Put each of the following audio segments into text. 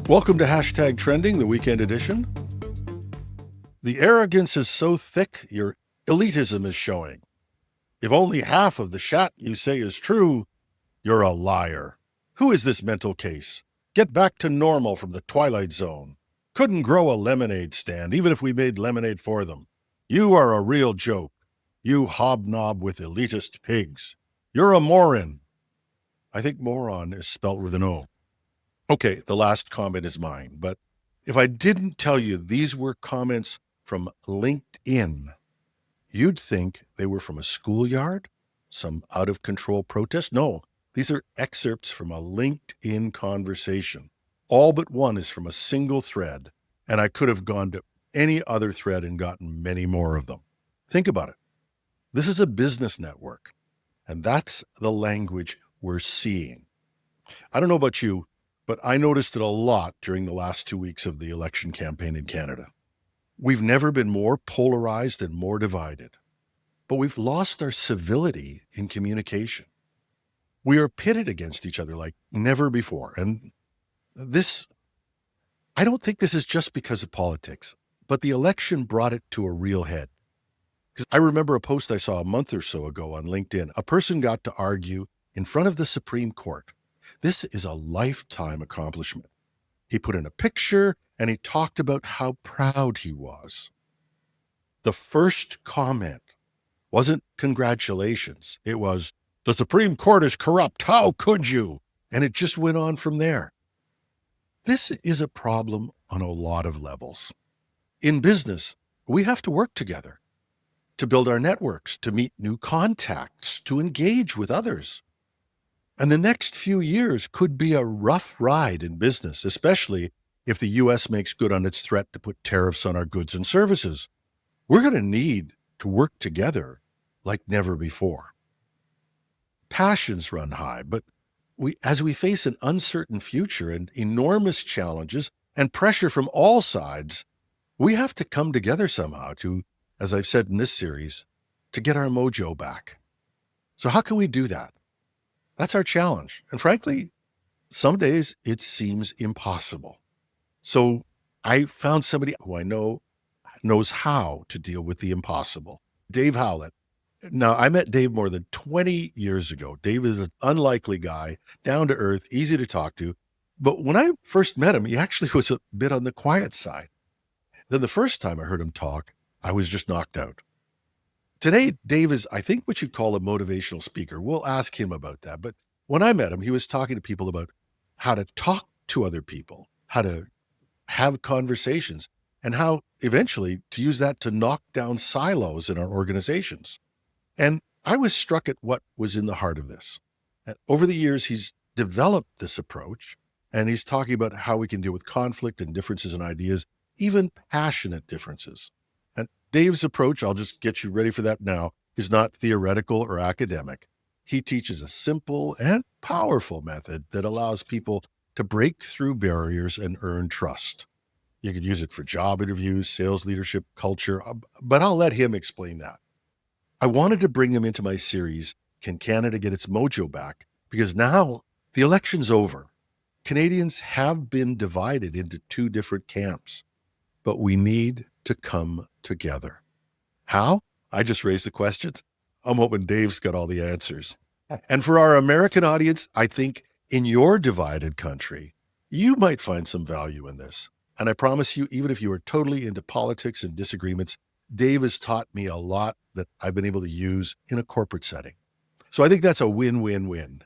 Welcome to Hashtag Trending, the weekend edition. The arrogance is so thick, your elitism is showing. If only half of the shat you say is true, you're a liar. Who is this mental case? Get back to normal from the Twilight Zone. Couldn't grow a lemonade stand, even if we made lemonade for them. You are a real joke. You hobnob with elitist pigs. You're a moron. I think moron is spelt with an O. Okay, the last comment is mine, but if I didn't tell you these were comments from LinkedIn, you'd think they were from a schoolyard, some out-of-control protest. No, these are excerpts from a LinkedIn conversation. All but one is from a single thread, and I could have gone to any other thread and gotten many more of them. Think about it. This is a business network, and that's the language we're seeing. I don't know about you, but I noticed it a lot during the last 2 weeks of the election campaign in Canada. We've never been more polarized and more divided, but we've lost our civility in communication. We are pitted against each other like never before. And I don't think this is just because of politics, but the election brought it to a real head. Because I remember a post I saw a month or so ago on LinkedIn. A person got to argue in front of the Supreme Court. This is a lifetime accomplishment. He put in a picture and he talked about how proud he was. The first comment wasn't congratulations. It was, the Supreme Court is corrupt. How could you? And it just went on from there. This is a problem on a lot of levels. In business, we have to work together to build our networks, to meet new contacts, to engage with others. And the next few years could be a rough ride in business, especially if the U.S. makes good on its threat to put tariffs on our goods and services. We're going to need to work together like never before. Passions run high, but as we face an uncertain future and enormous challenges and pressure from all sides, we have to come together somehow to, as I've said in this series, to get our mojo back. So how can we do that? That's our challenge. And frankly, some days it seems impossible. So I found somebody who I know knows how to deal with the impossible. Dave Howlett. Now, I met Dave more than 20 years ago. Dave is an unlikely guy, down to earth, easy to talk to. But when I first met him, he actually was a bit on the quiet side. Then the first time I heard him talk, I was just knocked out. Today, Dave is, I think, what you'd call a motivational speaker. We'll ask him about that. But when I met him, he was talking to people about how to talk to other people, how to have conversations, and how eventually to use that to knock down silos in our organizations. And I was struck at what was in the heart of this. And over the years, he's developed this approach, and he's talking about how we can deal with conflict and differences in ideas, even passionate differences. And Dave's approach, I'll just get you ready for that now, is not theoretical or academic. He teaches a simple and powerful method that allows people to break through barriers and earn trust. You could use it for job interviews, sales leadership, culture, but I'll let him explain that. I wanted to bring him into my series, Can Canada Get Its Mojo Back? Because now the election's over. Canadians have been divided into two different camps, but we need to come together. How? I just raised the questions. I'm hoping Dave's got all the answers. And for our American audience, I think in your divided country, you might find some value in this. And I promise you, even if you are totally into politics and disagreements, Dave has taught me a lot that I've been able to use in a corporate setting. So I think that's a win-win-win.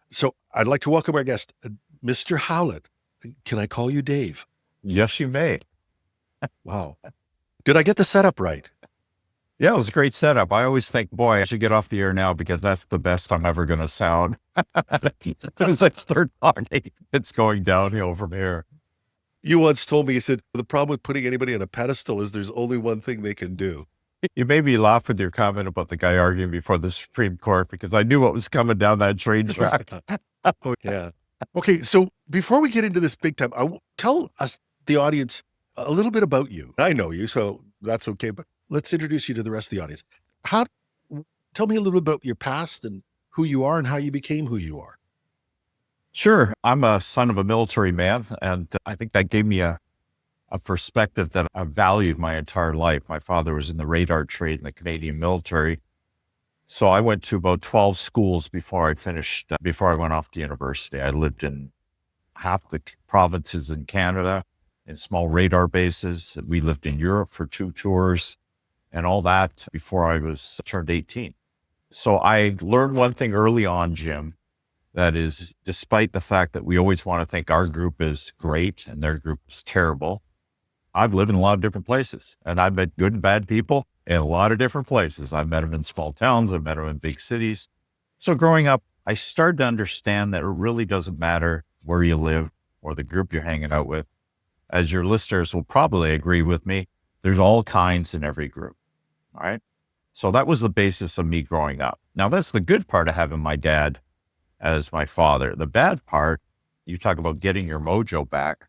So I'd like to welcome our guest, Mr. Howlett. Can I call you Dave? Yes, you may. Wow. Did I get the setup right? Yeah, it was a great setup. I always think, boy, I should get off the air now because that's the best I'm ever going to sound. As soon as I start talking, it's going downhill from here. You once told me, you said, the problem with putting anybody on a pedestal is there's only one thing they can do. You made me laugh with your comment about the guy arguing before the Supreme Court because I knew what was coming down that train track. Oh, yeah. Okay, so before we get into this big time, tell us, the audience, a little bit about you. I know you, so that's okay, but let's introduce you to the rest of the audience. Tell me a little bit about your past and who you are and how you became who you are. Sure. I'm a son of a military man, and I think that gave me a perspective that I've valued my entire life. My father was in the radar trade in the Canadian military. So I went to about 12 schools before I finished, before I went off to university. I lived in half the provinces in Canada in small radar bases. We lived in Europe for 2 tours and all that before I was turned 18. So I learned one thing early on, Jim, that is, despite the fact that we always want to think our group is great and their group is terrible, I've lived in a lot of different places, and I've met good and bad people in a lot of different places. I've met them in small towns. I've met them in big cities. So growing up, I started to understand that it really doesn't matter where you live or the group you're hanging out with. As your listeners will probably agree with me, there's all kinds in every group. All right. So that was the basis of me growing up. Now, that's the good part of having my dad as my father. The bad part, you talk about getting your mojo back.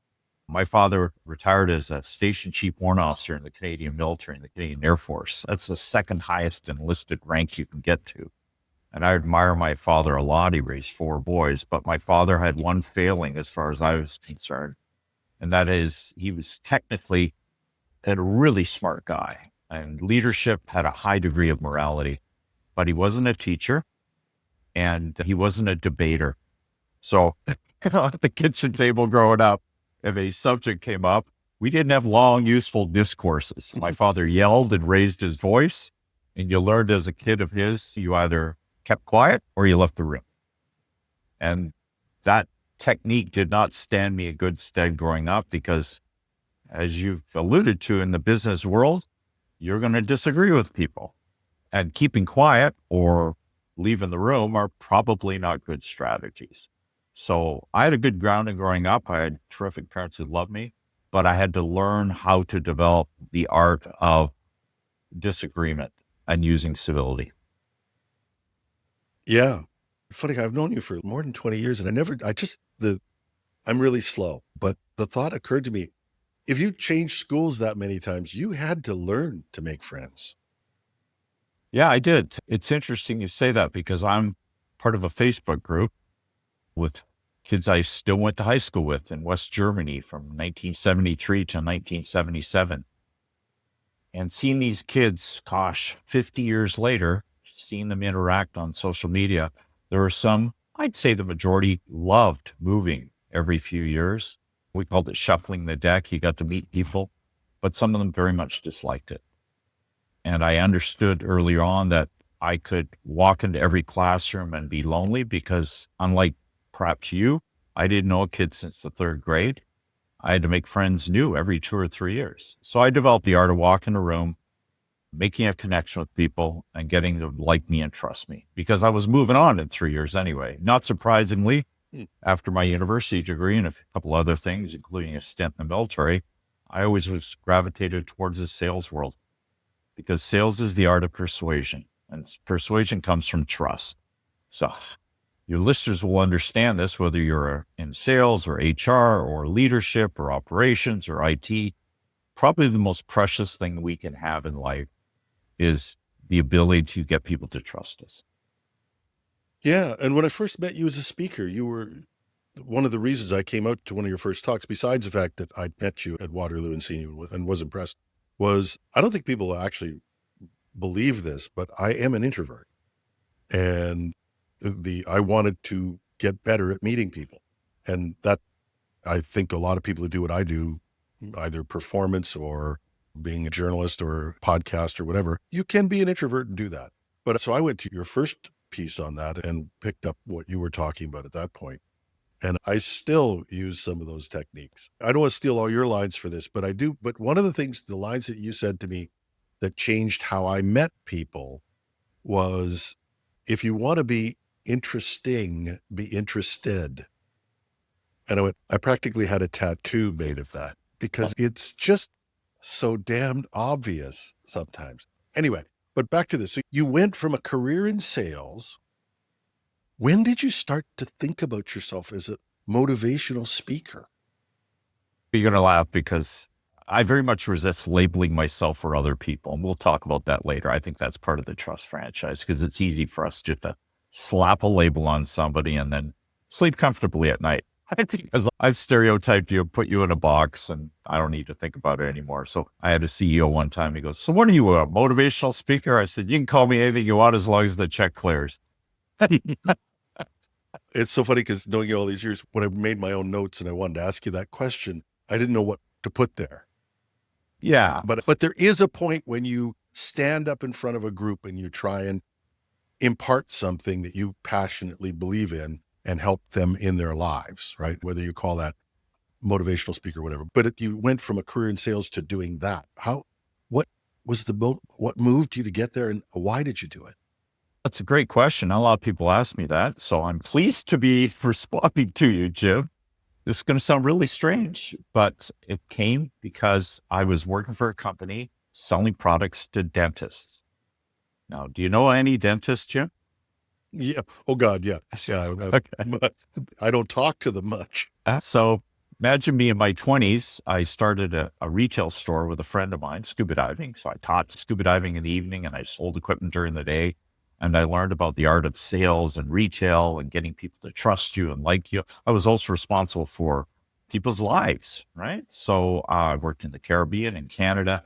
My father retired as a station chief warrant officer in the Canadian military, in the Canadian Air Force. That's the second highest enlisted rank you can get to. And I admire my father a lot. He raised 4 boys, but my father had one failing as far as I was concerned. And that is, he was technically a really smart guy, and leadership had a high degree of morality, but he wasn't a teacher and he wasn't a debater. So at the kitchen table growing up, if a subject came up, we didn't have long, useful discourses. My father yelled and raised his voice, and you learned as a kid of his, you either kept quiet or you left the room. And that technique did not stand me a good stead growing up because, as you've alluded to in the business world, you're going to disagree with people. And keeping quiet or leaving the room are probably not good strategies. So I had a good grounding growing up. I had terrific parents who loved me, but I had to learn how to develop the art of disagreement and using civility. Yeah. Funny, I've known you for more than 20 years and I'm really slow, but the thought occurred to me, if you changed schools that many times, you had to learn to make friends. Yeah, I did. It's interesting you say that because I'm part of a Facebook group with kids I still went to high school with in West Germany from 1973 to 1977. And seeing these kids, 50 years later, seeing them interact on social media, there were some, I'd say the majority, loved moving every few years. We called it shuffling the deck. You got to meet people, but some of them very much disliked it. And I understood early on that I could walk into every classroom and be lonely because, unlike perhaps you, I didn't know a kid since the 3rd grade. I had to make friends new every 2 or 3 years. So I developed the art of walking a room, making a connection with people and getting them to like me and trust me because I was moving on in 3 years anyway. Not surprisingly, after my university degree and a couple other things, including a stint in the military, I always was gravitated towards the sales world because sales is the art of persuasion, and persuasion comes from trust. So your listeners will understand this, whether you're in sales or HR or leadership or operations or IT. Probably the most precious thing we can have in life is the ability to get people to trust us. Yeah. And when I first met you as a speaker, you were one of the reasons I came out to one of your first talks, besides the fact that I'd met you at Waterloo and seen you and was impressed, was I don't think people actually believe this, but I am an introvert. And I wanted to get better at meeting people. And that, I think a lot of people who do what I do, either performance or being a journalist or podcast or whatever, you can be an introvert and do that. But so I went to your first piece on that and picked up what you were talking about at that point. And I still use some of those techniques. I don't want to steal all your lines for this, but I do. But one of the things, the lines that you said to me that changed how I met people was, if you want to be interesting, be interested. And I practically had a tattoo made of that because it's just so damned obvious sometimes. Anyway, but back to this. So you went from a career in sales. When did you start to think about yourself as a motivational speaker? You're going to laugh because I very much resist labeling myself for other people. And we'll talk about that later. I think that's part of the trust franchise because it's easy for us just to slap a label on somebody and then sleep comfortably at night. Because I've stereotyped you, put you in a box, and I don't need to think about it anymore. So I had a CEO one time. He goes, "So what are you, a motivational speaker?" I said, "You can call me anything you want as long as the check clears." It's so funny because knowing you all these years, when I made my own notes and I wanted to ask you that question, I didn't know what to put there. Yeah. But there is a point when you stand up in front of a group and you try and impart something that you passionately believe in and help them in their lives, right? Whether you call that motivational speaker or whatever. But if you went from a career in sales to doing that, what was what moved you to get there, and why did you do it? That's a great question. A lot of people ask me that. So I'm pleased to be responding to you, Jim. This is going to sound really strange, but it came because I was working for a company selling products to dentists. Now, do you know any dentists, Jim? Yeah. Oh God. Yeah. Yeah. Okay. I don't talk to them much. So imagine me in my 20s. I started a retail store with a friend of mine, scuba diving. So I taught scuba diving in the evening and I sold equipment during the day. And I learned about the art of sales and retail and getting people to trust you and like you. I was also responsible for people's lives, right? So I worked in the Caribbean and Canada.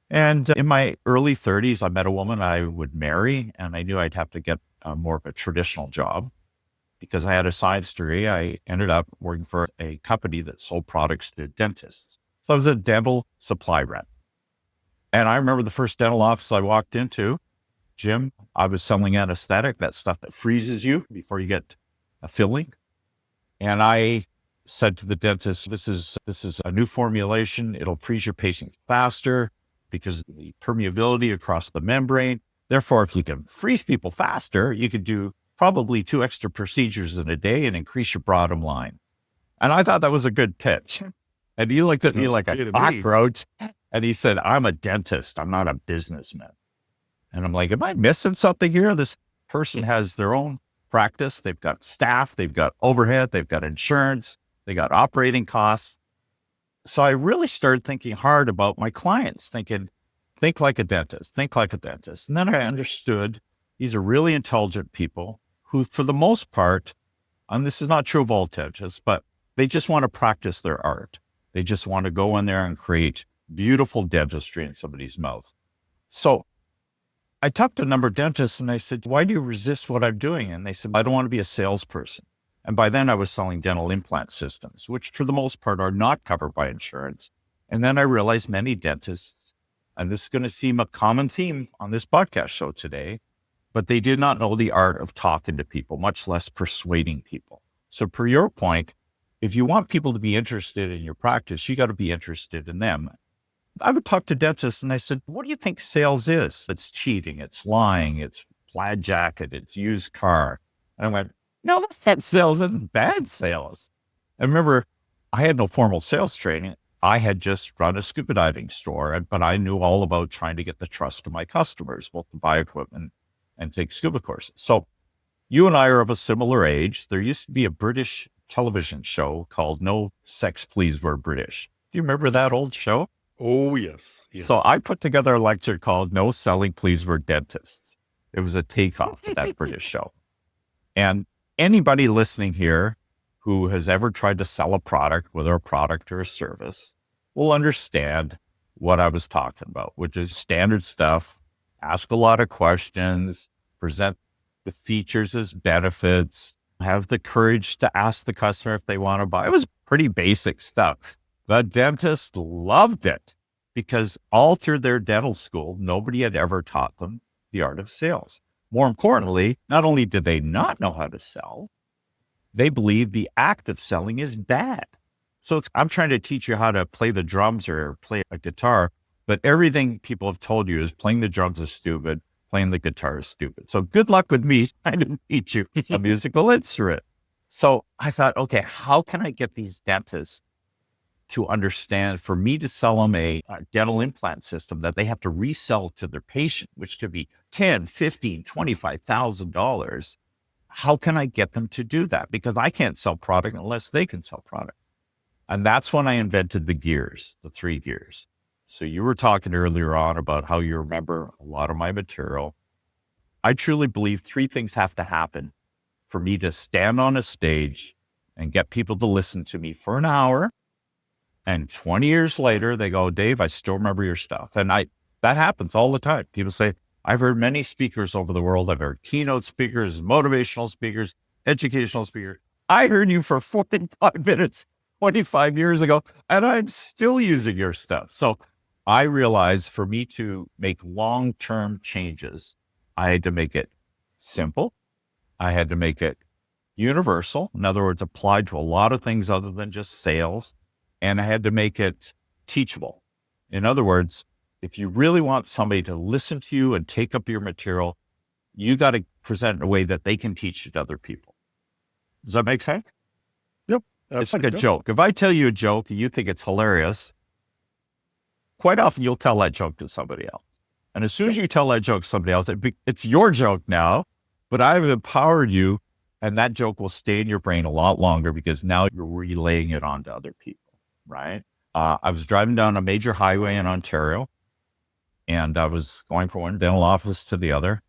And in my early 30s, I met a woman I would marry, and I knew I'd have to get more of a traditional job. Because I had a science degree, I ended up working for a company that sold products to dentists. So I was a dental supply rep. And I remember the first dental office I walked into, Jim, I was selling anesthetic, that stuff that freezes you before you get a filling. And I said to the dentist, this is a new formulation. It'll freeze your patients faster because of the permeability across the membrane. Therefore, if you can freeze people faster, you could do probably 2 extra procedures in a day and increase your bottom line. And I thought that was a good pitch. And he looked at me like a cockroach. And he said, "I'm a dentist. I'm not a businessman." And I'm like, am I missing something here? This person has their own practice. They've got staff, they've got overhead, they've got insurance, they got operating costs. So I really started thinking hard about my clients, thinking, think like a dentist, think like a dentist. And then I understood these are really intelligent people who, for the most part, and this is not true of all dentists, but they just want to practice their art. They just want to go in there and create beautiful dentistry in somebody's mouth. So I talked to a number of dentists and I said, "Why do you resist what I'm doing?" And they said, "I don't want to be a salesperson." And by then I was selling dental implant systems, which for the most part are not covered by insurance. And then I realized many dentists, and this is going to seem a common theme on this podcast show today, but they did not know the art of talking to people, much less persuading people. So per your point, if you want people to be interested in your practice, you got to be interested in them. I would talk to dentists and I said, "What do you think sales is?" "It's cheating, it's lying, it's plaid jacket, it's used car." And I went, "No, that's not sales, that's bad sales." I remember I had no formal sales training. I had just run a scuba diving store, but I knew all about trying to get the trust of my customers, both to buy equipment and take scuba courses. So you and I are of a similar age. There used to be a British television show called No Sex Please We're British. Do you remember that old show? Oh, yes. So I put together a lecture called No Selling Please We're Dentists. It was a takeoff of that British show. And anybody listening here who has ever tried to sell a product, whether a product or a service, will understand what I was talking about, which is standard stuff. Ask a lot of questions, present the features as benefits, have the courage to ask the customer if they want to buy. It was pretty basic stuff. The dentist loved it because all through their dental school, nobody had ever taught them the art of sales. More importantly, not only did they not know how to sell, they believed the act of selling is bad. So I'm trying to teach you how to play the drums or play a guitar, but everything people have told you is playing the drums is stupid, playing the guitar is stupid. So good luck with me trying to teach you a musical instrument. So I thought, okay, how can I get these dentists to understand, for me to sell them a dental implant system that they have to resell to their patient, which could be $10,000, $15,000, $25,000. How can I get them to do that? Because I can't sell product unless they can sell product. And that's when I invented the gears, the 3 gears. So you were talking earlier on about how you remember a lot of my material. I truly believe 3 things have to happen for me to stand on a stage and get people to listen to me for an hour. And 20 years later, they go, Dave, I still remember your stuff. And that happens all the time. People say, I've heard many speakers over the world. I've heard keynote speakers, motivational speakers, educational speakers. I heard you for 45 minutes 25 years ago, and I'm still using your stuff. So I realized for me to make long-term changes, I had to make it simple. I had to make it universal. In other words, applied to a lot of things other than just sales. And I had to make it teachable. In other words, if you really want somebody to listen to you and take up your material, you got to present it in a way that they can teach it to other people. Does that make sense? Yep. It's like a joke. If I tell you a joke and you think it's hilarious, quite often you'll tell that joke to somebody else. And as soon as you tell that joke to somebody else, it's your joke now, but I've empowered you, and that joke will stay in your brain a lot longer because now you're relaying it on to other people, right? I was driving down a major highway in Ontario, and I was going from one dental office to the other.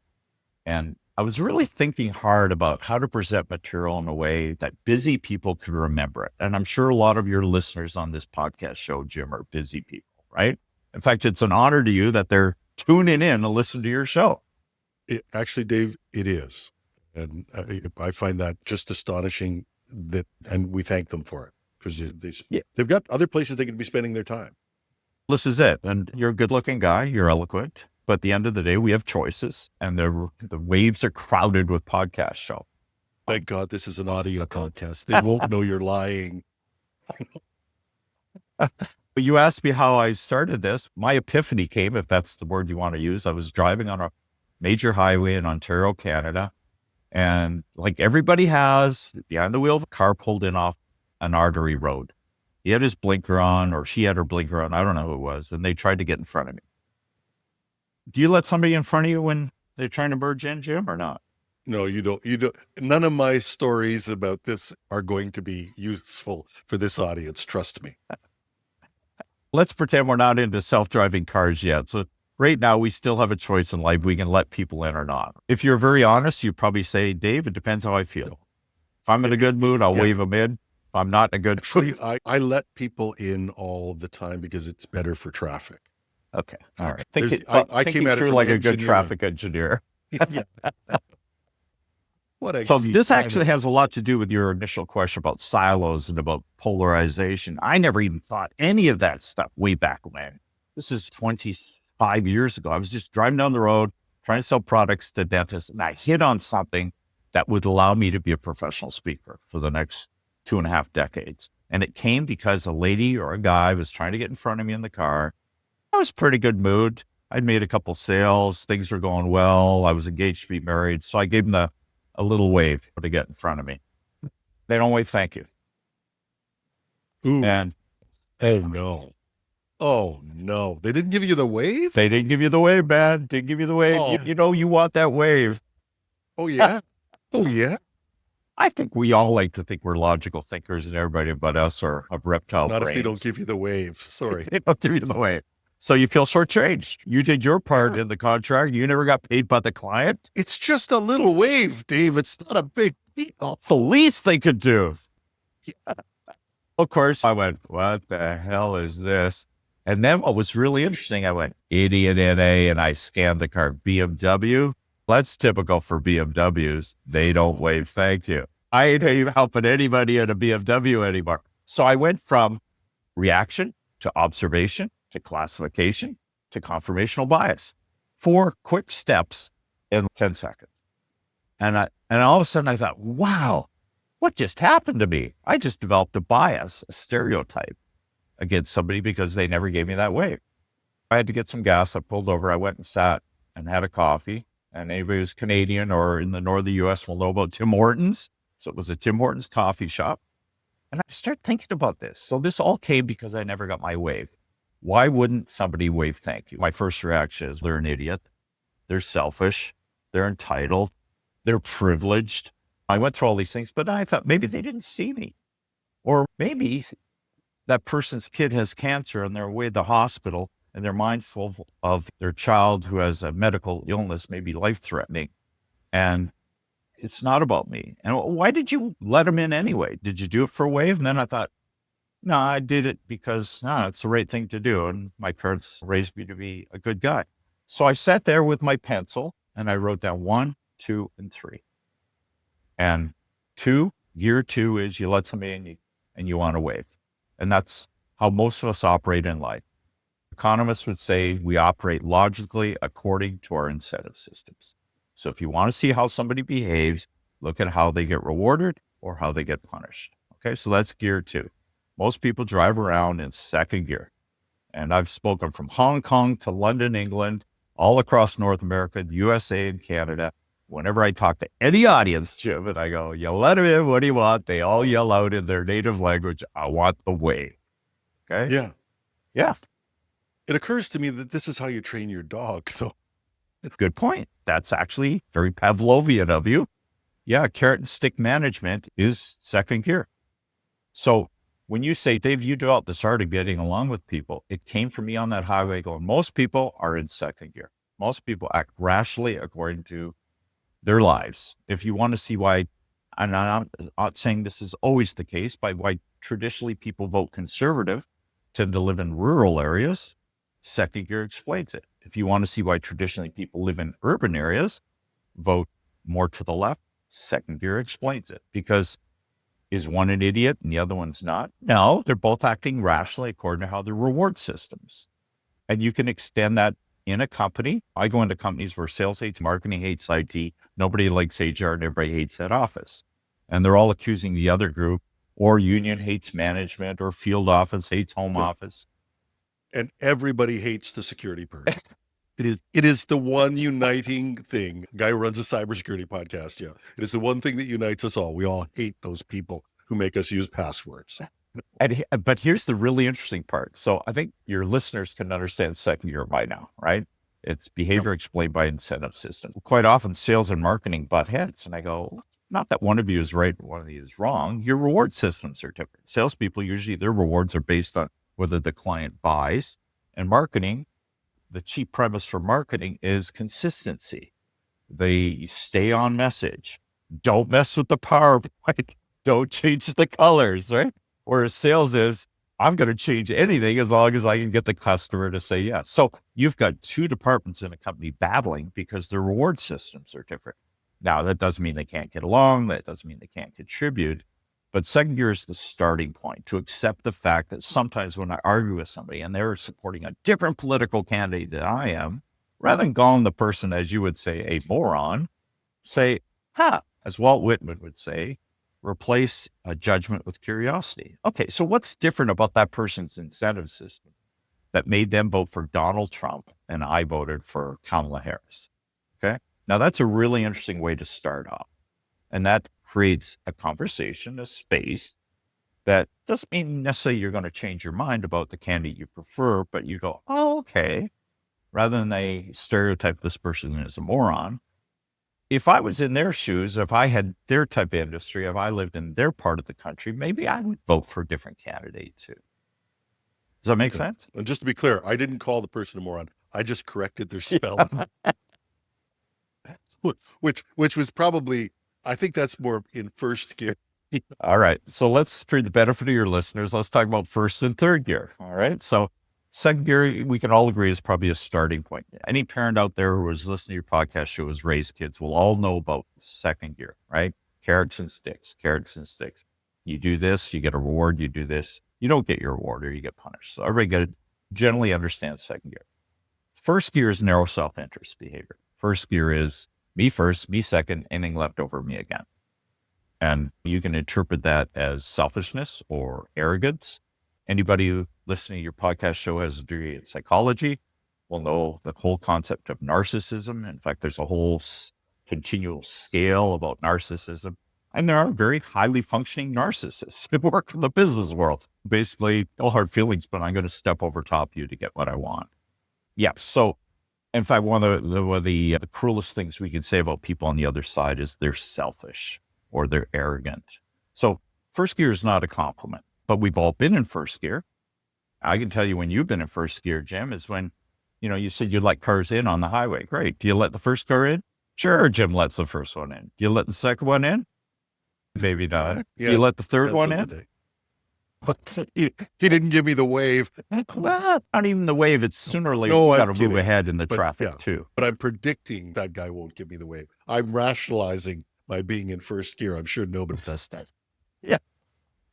And I was really thinking hard about how to present material in a way that busy people could remember it. And I'm sure a lot of your listeners on this podcast show, Jim, are busy people, right? In fact, it's an honor to you that they're tuning in to listen to your show. Actually, Dave, it is. And I find that just astonishing and we thank them for it because they've got other places they could be spending their time. This is it. And you're a good looking guy. You're eloquent. But at the end of the day, we have choices, and the waves are crowded with podcast show. Thank God this is an audio contest. They won't know you're lying. You asked me how I started this. My epiphany came, if that's the word you want to use. I was driving on a major highway in Ontario, Canada. And like everybody has, behind the wheel of a car pulled in off an artery road. He had his blinker on, or she had her blinker on. I don't know who it was. And they tried to get in front of me. Do you let somebody in front of you when they're trying to merge in, Jim, or not? No, you don't. You don't. None of my stories about this are going to be useful for this audience. Trust me. Let's pretend we're not into self-driving cars yet. So right now, we still have a choice in life. We can let people in or not. If you're very honest, you probably say, Dave, it depends how I feel. No. If I'm in a good mood, I'll wave them in. If I'm not in a good mood. Actually, I let people in all the time because it's better for traffic. Okay. All right. I came at it through from like a good engineering. traffic engineer. Yeah. So this actually has a lot to do with your initial question about silos and about polarization. I never even thought any of that stuff way back when. This is 25 years ago. I was just driving down the road, trying to sell products to dentists, and I hit on something that would allow me to be a professional speaker for the next 2.5 decades. And it came because a lady or a guy was trying to get in front of me in the car. I was in a pretty good mood. I'd made a couple sales. Things were going well. I was engaged to be married. So I gave them a little wave to get in front of me. They don't wave thank you. Ooh. And oh no. They didn't give you the wave? They didn't give you the wave, man. Didn't give you the wave. Oh. You want that wave. Oh yeah. Oh yeah. I think we all like to think we're logical thinkers, and everybody but us are of reptile Not brains. if they don't give you the wave. Sorry. They don't give you the wave. So you feel shortchanged. You did your part in the contract. You never got paid by the client. It's just a little wave, Dave. It's not a big deal. It's the least they could do. Yeah. Of course, I went, what the hell is this? And then what was really interesting, I went, idiot NA, and I scanned the car. BMW, that's typical for BMWs. They don't wave thank you. I ain't even helping anybody in a BMW anymore. So I went from reaction to observation to classification to confirmational bias. 4 quick steps in 10 seconds. And all of a sudden I thought, wow, what just happened to me? I just developed a bias, a stereotype against somebody because they never gave me that wave. I had to get some gas. I pulled over. I went and sat and had a coffee. And anybody who's Canadian or in the north of the U.S. will know about Tim Hortons. So it was a Tim Hortons coffee shop. And I started thinking about this. So this all came because I never got my wave. Why wouldn't somebody wave thank you? My first reaction is they're an idiot. They're selfish. They're entitled. They're privileged. I went through all these things, but I thought maybe they didn't see me. Or maybe that person's kid has cancer and they're away at the hospital and they're mindful of their child who has a medical illness, maybe life-threatening. And it's not about me. And why did you let him in anyway? Did you do it for a wave? And then I thought, no, I did it because it's the right thing to do. And my parents raised me to be a good guy. So I sat there with my pencil and I wrote down 1, 2, and 3. And gear 2 is you let somebody in and you want to wave. And that's how most of us operate in life. Economists would say we operate logically according to our incentive systems. So if you want to see how somebody behaves, look at how they get rewarded or how they get punished. Okay, so that's gear 2. Most people drive around in second gear. And I've spoken from Hong Kong to London, England, all across North America, the USA and Canada. Whenever I talk to any audience, Jim, and I go, you let them in, what do you want? They all yell out in their native language, I want the wave. Okay? Yeah. Yeah. It occurs to me that this is how you train your dog, though. Good point. That's actually very Pavlovian of you. Yeah, carrot and stick management is second gear. So when you say, Dave, you developed this art of getting along with people, it came from me on that highway going, most people are in second gear. Most people act rationally according to their lives. If you want to see why, and I'm not saying this is always the case, by why traditionally people vote conservative, tend to live in rural areas, second gear explains it. If you want to see why traditionally people live in urban areas, vote more to the left, second gear explains it. Because is one an idiot and the other one's not? No, they're both acting rationally according to how their reward systems. And you can extend that in a company. I go into companies where sales hates marketing, hates IT. Nobody likes HR and everybody hates that office. And they're all accusing the other group, or union hates management, or field office hates home office. And everybody hates the security person. It is the one uniting thing. Guy who runs a cybersecurity podcast. Yeah. It is the one thing that unites us all. We all hate those people who make us use passwords. But here's the really interesting part. So I think your listeners can understand second gear by now, right? It's behavior explained by incentive system. Quite often sales and marketing butt heads. And I go, not that one of you is right and one of you is wrong. Your reward systems are different. Salespeople, usually their rewards are based on whether the client buys. And marketing, the chief premise for marketing is consistency. They stay on message. Don't mess with the PowerPoint. Don't change the colors, right? Whereas sales is, I'm going to change anything as long as I can get the customer to say yes. So you've got two departments in a company battling because their reward systems are different. Now, that doesn't mean they can't get along. That doesn't mean they can't contribute. But second gear is the starting point to accept the fact that sometimes when I argue with somebody and they're supporting a different political candidate than I am, rather than calling the person, as you would say, a moron, say, as Walt Whitman would say, replace a judgment with curiosity. Okay, so what's different about that person's incentive system that made them vote for Donald Trump and I voted for Kamala Harris? Okay, now that's a really interesting way to start off. And that creates a conversation, a space that doesn't mean necessarily you're going to change your mind about the candidate you prefer, but you go, oh, okay. Rather than they stereotype this person as a moron. If I was in their shoes, if I had their type of industry, if I lived in their part of the country, maybe I would vote for a different candidate too. Does that make sense? And just to be clear, I didn't call the person a moron. I just corrected their spelling, which was probably, I think that's more in first gear. All right. So let's, for the benefit of your listeners, let's talk about first and third gear. All right. So second gear, we can all agree is probably a starting point. Any parent out there who was listening to your podcast show has raised kids will all know about second gear, right? Carrots and sticks, carrots and sticks. You do this, you get a reward. You do this, you don't get your reward or you get punished. So everybody generally understands second gear. First gear is narrow self-interest behavior. First gear is me first, me second, anything left over, me again. And you can interpret that as selfishness or arrogance. Anybody who listening to your podcast show has a degree in psychology will know the whole concept of narcissism. In fact, there's a whole continual scale about narcissism. And there are very highly functioning narcissists who work in the business world. Basically, no hard feelings, but I'm going to step over top of you to get what I want. Yeah. So, in fact, one of the cruelest things we can say about people on the other side is they're selfish or they're arrogant. So first gear is not a compliment, but we've all been in first gear. I can tell you when you've been in first gear, Jim, is when, you said you let cars in on the highway. Great. Do you let the first car in? Sure, Jim lets the first one in. Do you let the second one in? Maybe not. Yeah, Do you let the third one some in? today. But he didn't give me the wave. Well, not even the wave. It's sooner or later No, you got I'm to move kidding. ahead in the But traffic yeah, too. but I'm predicting that guy won't give me the wave. I'm rationalizing my being in first gear. I'm sure nobody does that. Yeah.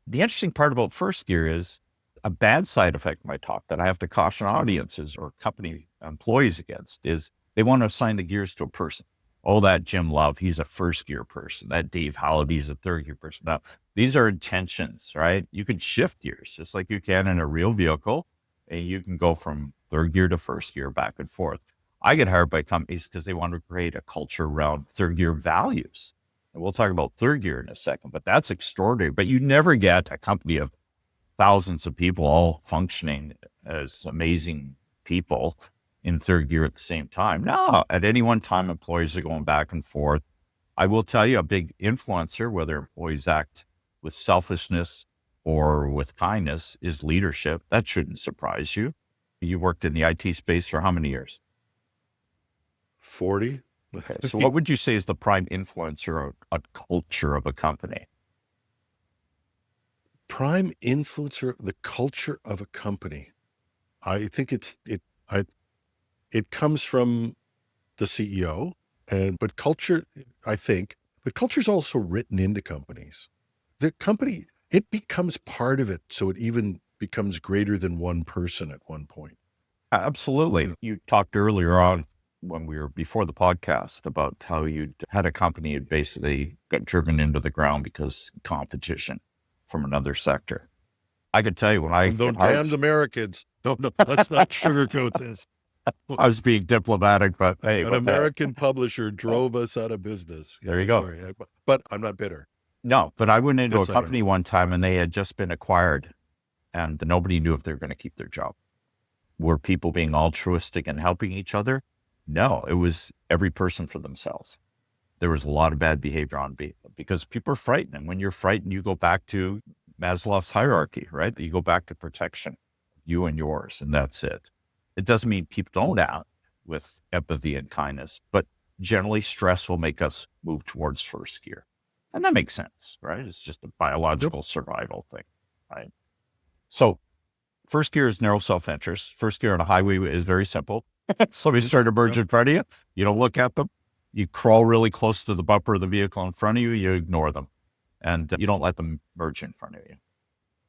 The interesting part about first gear is a bad side effect of my talk that I have to caution audiences or company employees against is they want to assign the gears to a person. Oh, that Jim Love, he's a first gear person. That Dave Howlett, he's a third gear person. Now, these are intentions, right? You can shift gears just like you can in a real vehicle, and you can go from third gear to first gear back and forth. I get hired by companies because they want to create a culture around third gear values. And we'll talk about third gear in a second, but that's extraordinary. But you never get a company of thousands of people all functioning as amazing people in third gear at the same time. No, at any one time, employees are going back and forth. I will tell you a big influencer, whether employees act with selfishness or with kindness, is leadership. That shouldn't surprise you. You've worked in the IT space for how many years? 40. Okay. So what would you say is the prime influencer of a culture of a company? Prime influencer, the culture of a company. I think it comes from the CEO, but culture, but culture is also written into companies. The company, it becomes part of it, so it even becomes greater than one person at one point. Absolutely. You talked earlier on when we were before the podcast about how you had a company that basically got driven into the ground because competition from another sector. I could tell you when I Those damned Americans. No, let's not sugarcoat this. I was being diplomatic, but hey, An American publisher drove us out of business. Yeah, there you go. Sorry, but I'm not bitter. No, but I went into Yes, a company one time and they had just been acquired and nobody knew if they were going to keep their job. Were people being altruistic and helping each other? No, it was every person for themselves. There was a lot of bad behavior on because people are frightened. And when you're frightened, you go back to Maslow's hierarchy, right? You go back to protection, you and yours, and that's it. It doesn't mean people don't act with empathy and kindness, but generally stress will make us move towards first gear. And that makes sense, right? It's just a biological survival thing, right? So first gear is narrow self-interest. First gear on a highway is very simple. Somebody start to merge in front of you. You don't look at them. You crawl really close to the bumper of the vehicle in front of you. You ignore them. And you don't let them merge in front of you.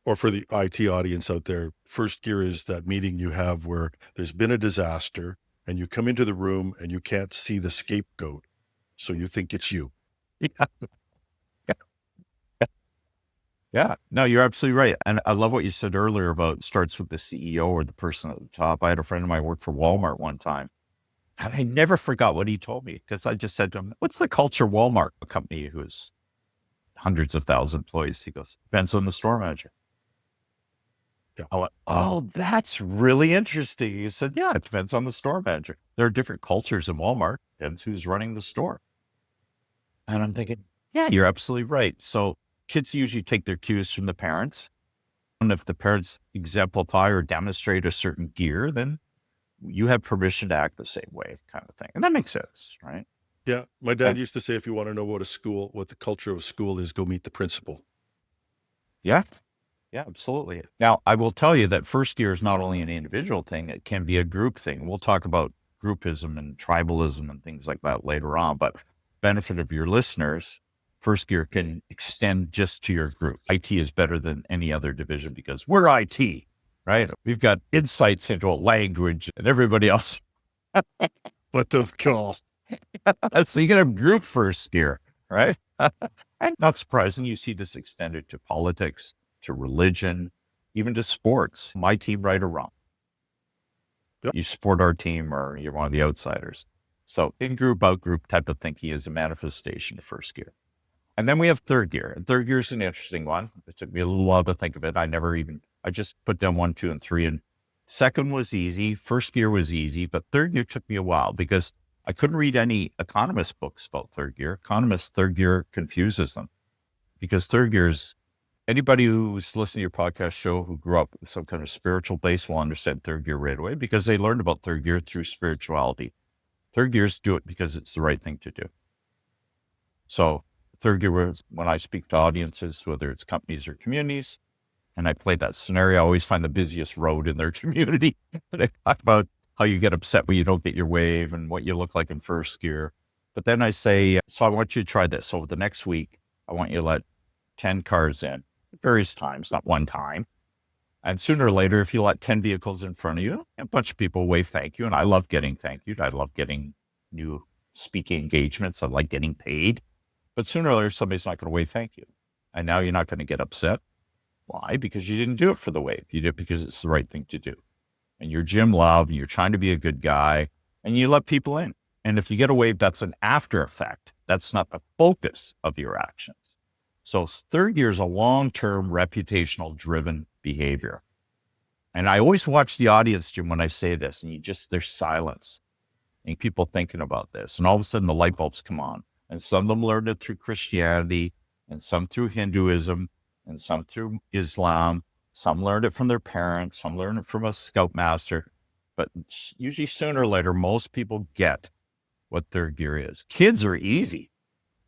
Or for the IT audience out there, first gear is that meeting you have where there's been a disaster and you come into the room and you can't see the scapegoat. So you think it's you. Yeah, no, you're absolutely right. And I love what you said earlier about starts with the CEO or the person at the top. I had a friend of mine work for Walmart one time. And I never forgot what he told me because I just said to him, what's the culture of Walmart, a company who has hundreds of thousands of employees? He goes, depends on the store manager. Yeah. I went, oh, that's really interesting. He said, yeah, it depends on the store manager. There are different cultures in Walmart. Depends who's running the store. And I'm thinking, yeah, you're absolutely right. So kids usually take their cues from the parents. And if the parents exemplify or demonstrate a certain gear, then you have permission to act the same way, kind of thing. And that makes sense, right? Yeah. My dad used to say, if you want to know what the culture of a school is, go meet the principal. Yeah. Yeah, absolutely. Now, I will tell you that first gear is not only an individual thing, it can be a group thing. We'll talk about groupism and tribalism and things like that later on, but benefit of your listeners, first gear can extend just to your group. IT is better than any other division because we're IT, right? We've got insights into a language and everybody else. But of course. So you get a group first gear, right? And not surprising, you see this extended to politics, to religion, even to sports. My team, right or wrong. Yep. You support our team or you're one of the outsiders. So in group, out group type of thinking is a manifestation of first gear. And then we have third gear. And third gear is an interesting one. It took me a little while to think of it. I just put down 1, 2, and 3. And second was easy. First gear was easy, but third gear took me a while because I couldn't read any economist books about third gear. Economists, third gear confuses them because third gear is anybody who's listening to your podcast show who grew up with some kind of spiritual base will understand third gear right away because they learned about third gear through spirituality. Third gear is do it because it's the right thing to do. So third gear, when I speak to audiences, whether it's companies or communities, and I play that scenario, I always find the busiest road in their community. And I talk about how you get upset when you don't get your wave and what you look like in first gear. But then I say, so I want you to try this. Over the next week, I want you to let 10 cars in at various times, not one time. And sooner or later, if you let 10 vehicles in front of you, a bunch of people wave thank you. And I love getting thank you. I love getting new speaking engagements. I like getting paid. But sooner or later, somebody's not going to wave thank you. And now you're not going to get upset. Why? Because you didn't do it for the wave. You did it because it's the right thing to do. And you're Jim Love, and you're trying to be a good guy, and you let people in. And if you get a wave, that's an after effect. That's not the focus of your actions. So third gear is a long-term reputational driven behavior. And I always watch the audience, Jim, when I say this, and there's silence and people thinking about this. And all of a sudden the light bulbs come on. And some of them learned it through Christianity, and some through Hinduism, and some through Islam. Some learned it from their parents. Some learned it from a scoutmaster. But usually sooner or later, most people get what third gear is. Kids are easy.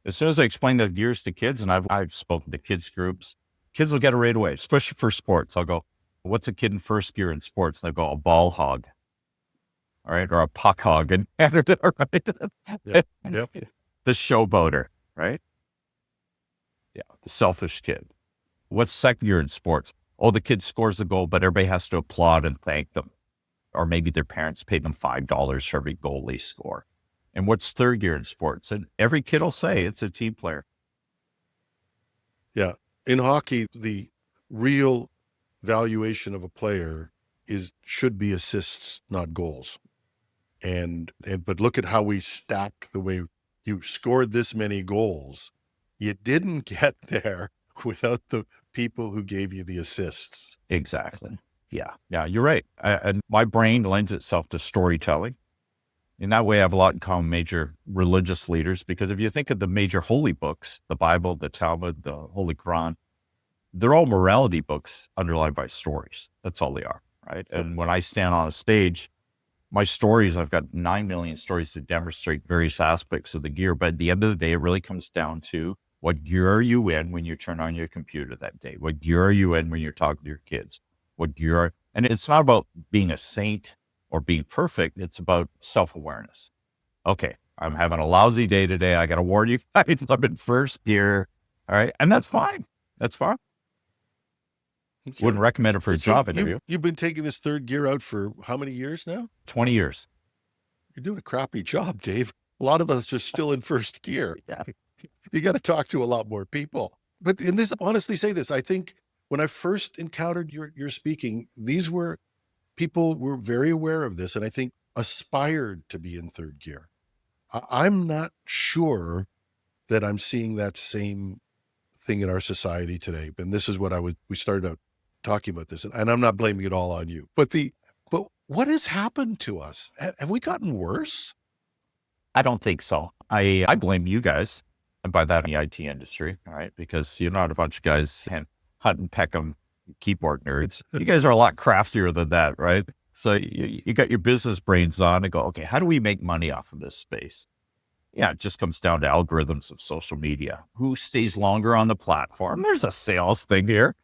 As soon as I explain the gears to kids, and I've spoken to kids groups, kids will get it right away, especially for sports. I'll go, what's a kid in first gear in sports? And they'll go, a ball hog, all right, or a puck hog in Canada, right? Yep. Yep. The showboater, right? Yeah, the selfish kid. What's second gear in sports? Oh, the kid scores a goal, but everybody has to applaud and thank them. Or maybe their parents paid them $5 for every goal they score. And what's third gear in sports? And every kid will say it's a team player. Yeah. In hockey, the real valuation of a player should be assists, not goals. But look at how we stack the way you scored this many goals. You didn't get there without the people who gave you the assists. Exactly. Yeah. Yeah, you're right. And my brain lends itself to storytelling. In that way, I have a lot in common with major religious leaders, because if you think of the major holy books, the Bible, the Talmud, the Holy Quran, they're all morality books underlined by stories. That's all they are, right? And when I stand on a stage, my stories, I've got 9 million stories to demonstrate various aspects of the gear. But at the end of the day, it really comes down to what gear are you in when you turn on your computer that day? What gear are you in when you're talking to your kids? What gear are, and it's not about being a saint or being perfect. It's about self-awareness. Okay, I'm having a lousy day today. I got to warn you guys, I'm in first gear. All right. And that's fine. That's fine. Okay. Wouldn't recommend it for a job interview. You've been taking this third gear out for how many years now? 20 years. You're doing a crappy job, Dave. A lot of us are still in first gear. Yeah. You got to talk to a lot more people. But in this, honestly say this, I think when I first encountered your speaking, people were very aware of this, and I think aspired to be in third gear. I'm not sure that I'm seeing that same thing in our society today. And this is what we started out talking about this, and I'm not blaming it all on you, but what has happened to us? Have we gotten worse? I don't think so. I blame you guys, and by that, the IT industry, all right? Because you're not a bunch of guys hunt and peck 'em keyboard nerds. You guys are a lot craftier than that, right? So you got your business brains on and go, okay, how do we make money off of this space? Yeah, it just comes down to algorithms of social media. Who stays longer on the platform? There's a sales thing here.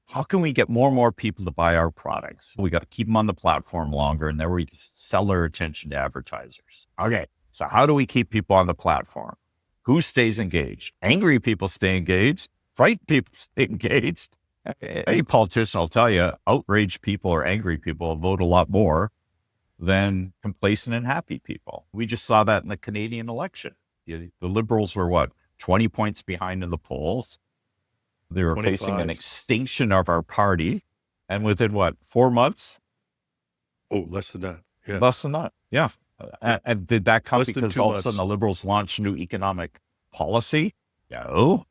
How can we get more and more people to buy our products? We got to keep them on the platform longer, and then we sell our attention to advertisers. Okay, so how do we keep people on the platform? Who stays engaged? Angry people stay engaged. Frightened people stay engaged. Any politician will tell you, outraged people or angry people will vote a lot more than complacent and happy people. We just saw that in the Canadian election. The Liberals were 20 points behind in the polls. They were 25. facing an extinction of our party. And within 4 months? Oh, less than that. Yeah. Less than that. Yeah. And did that come because all of a sudden the Liberals launched new economic policy? No.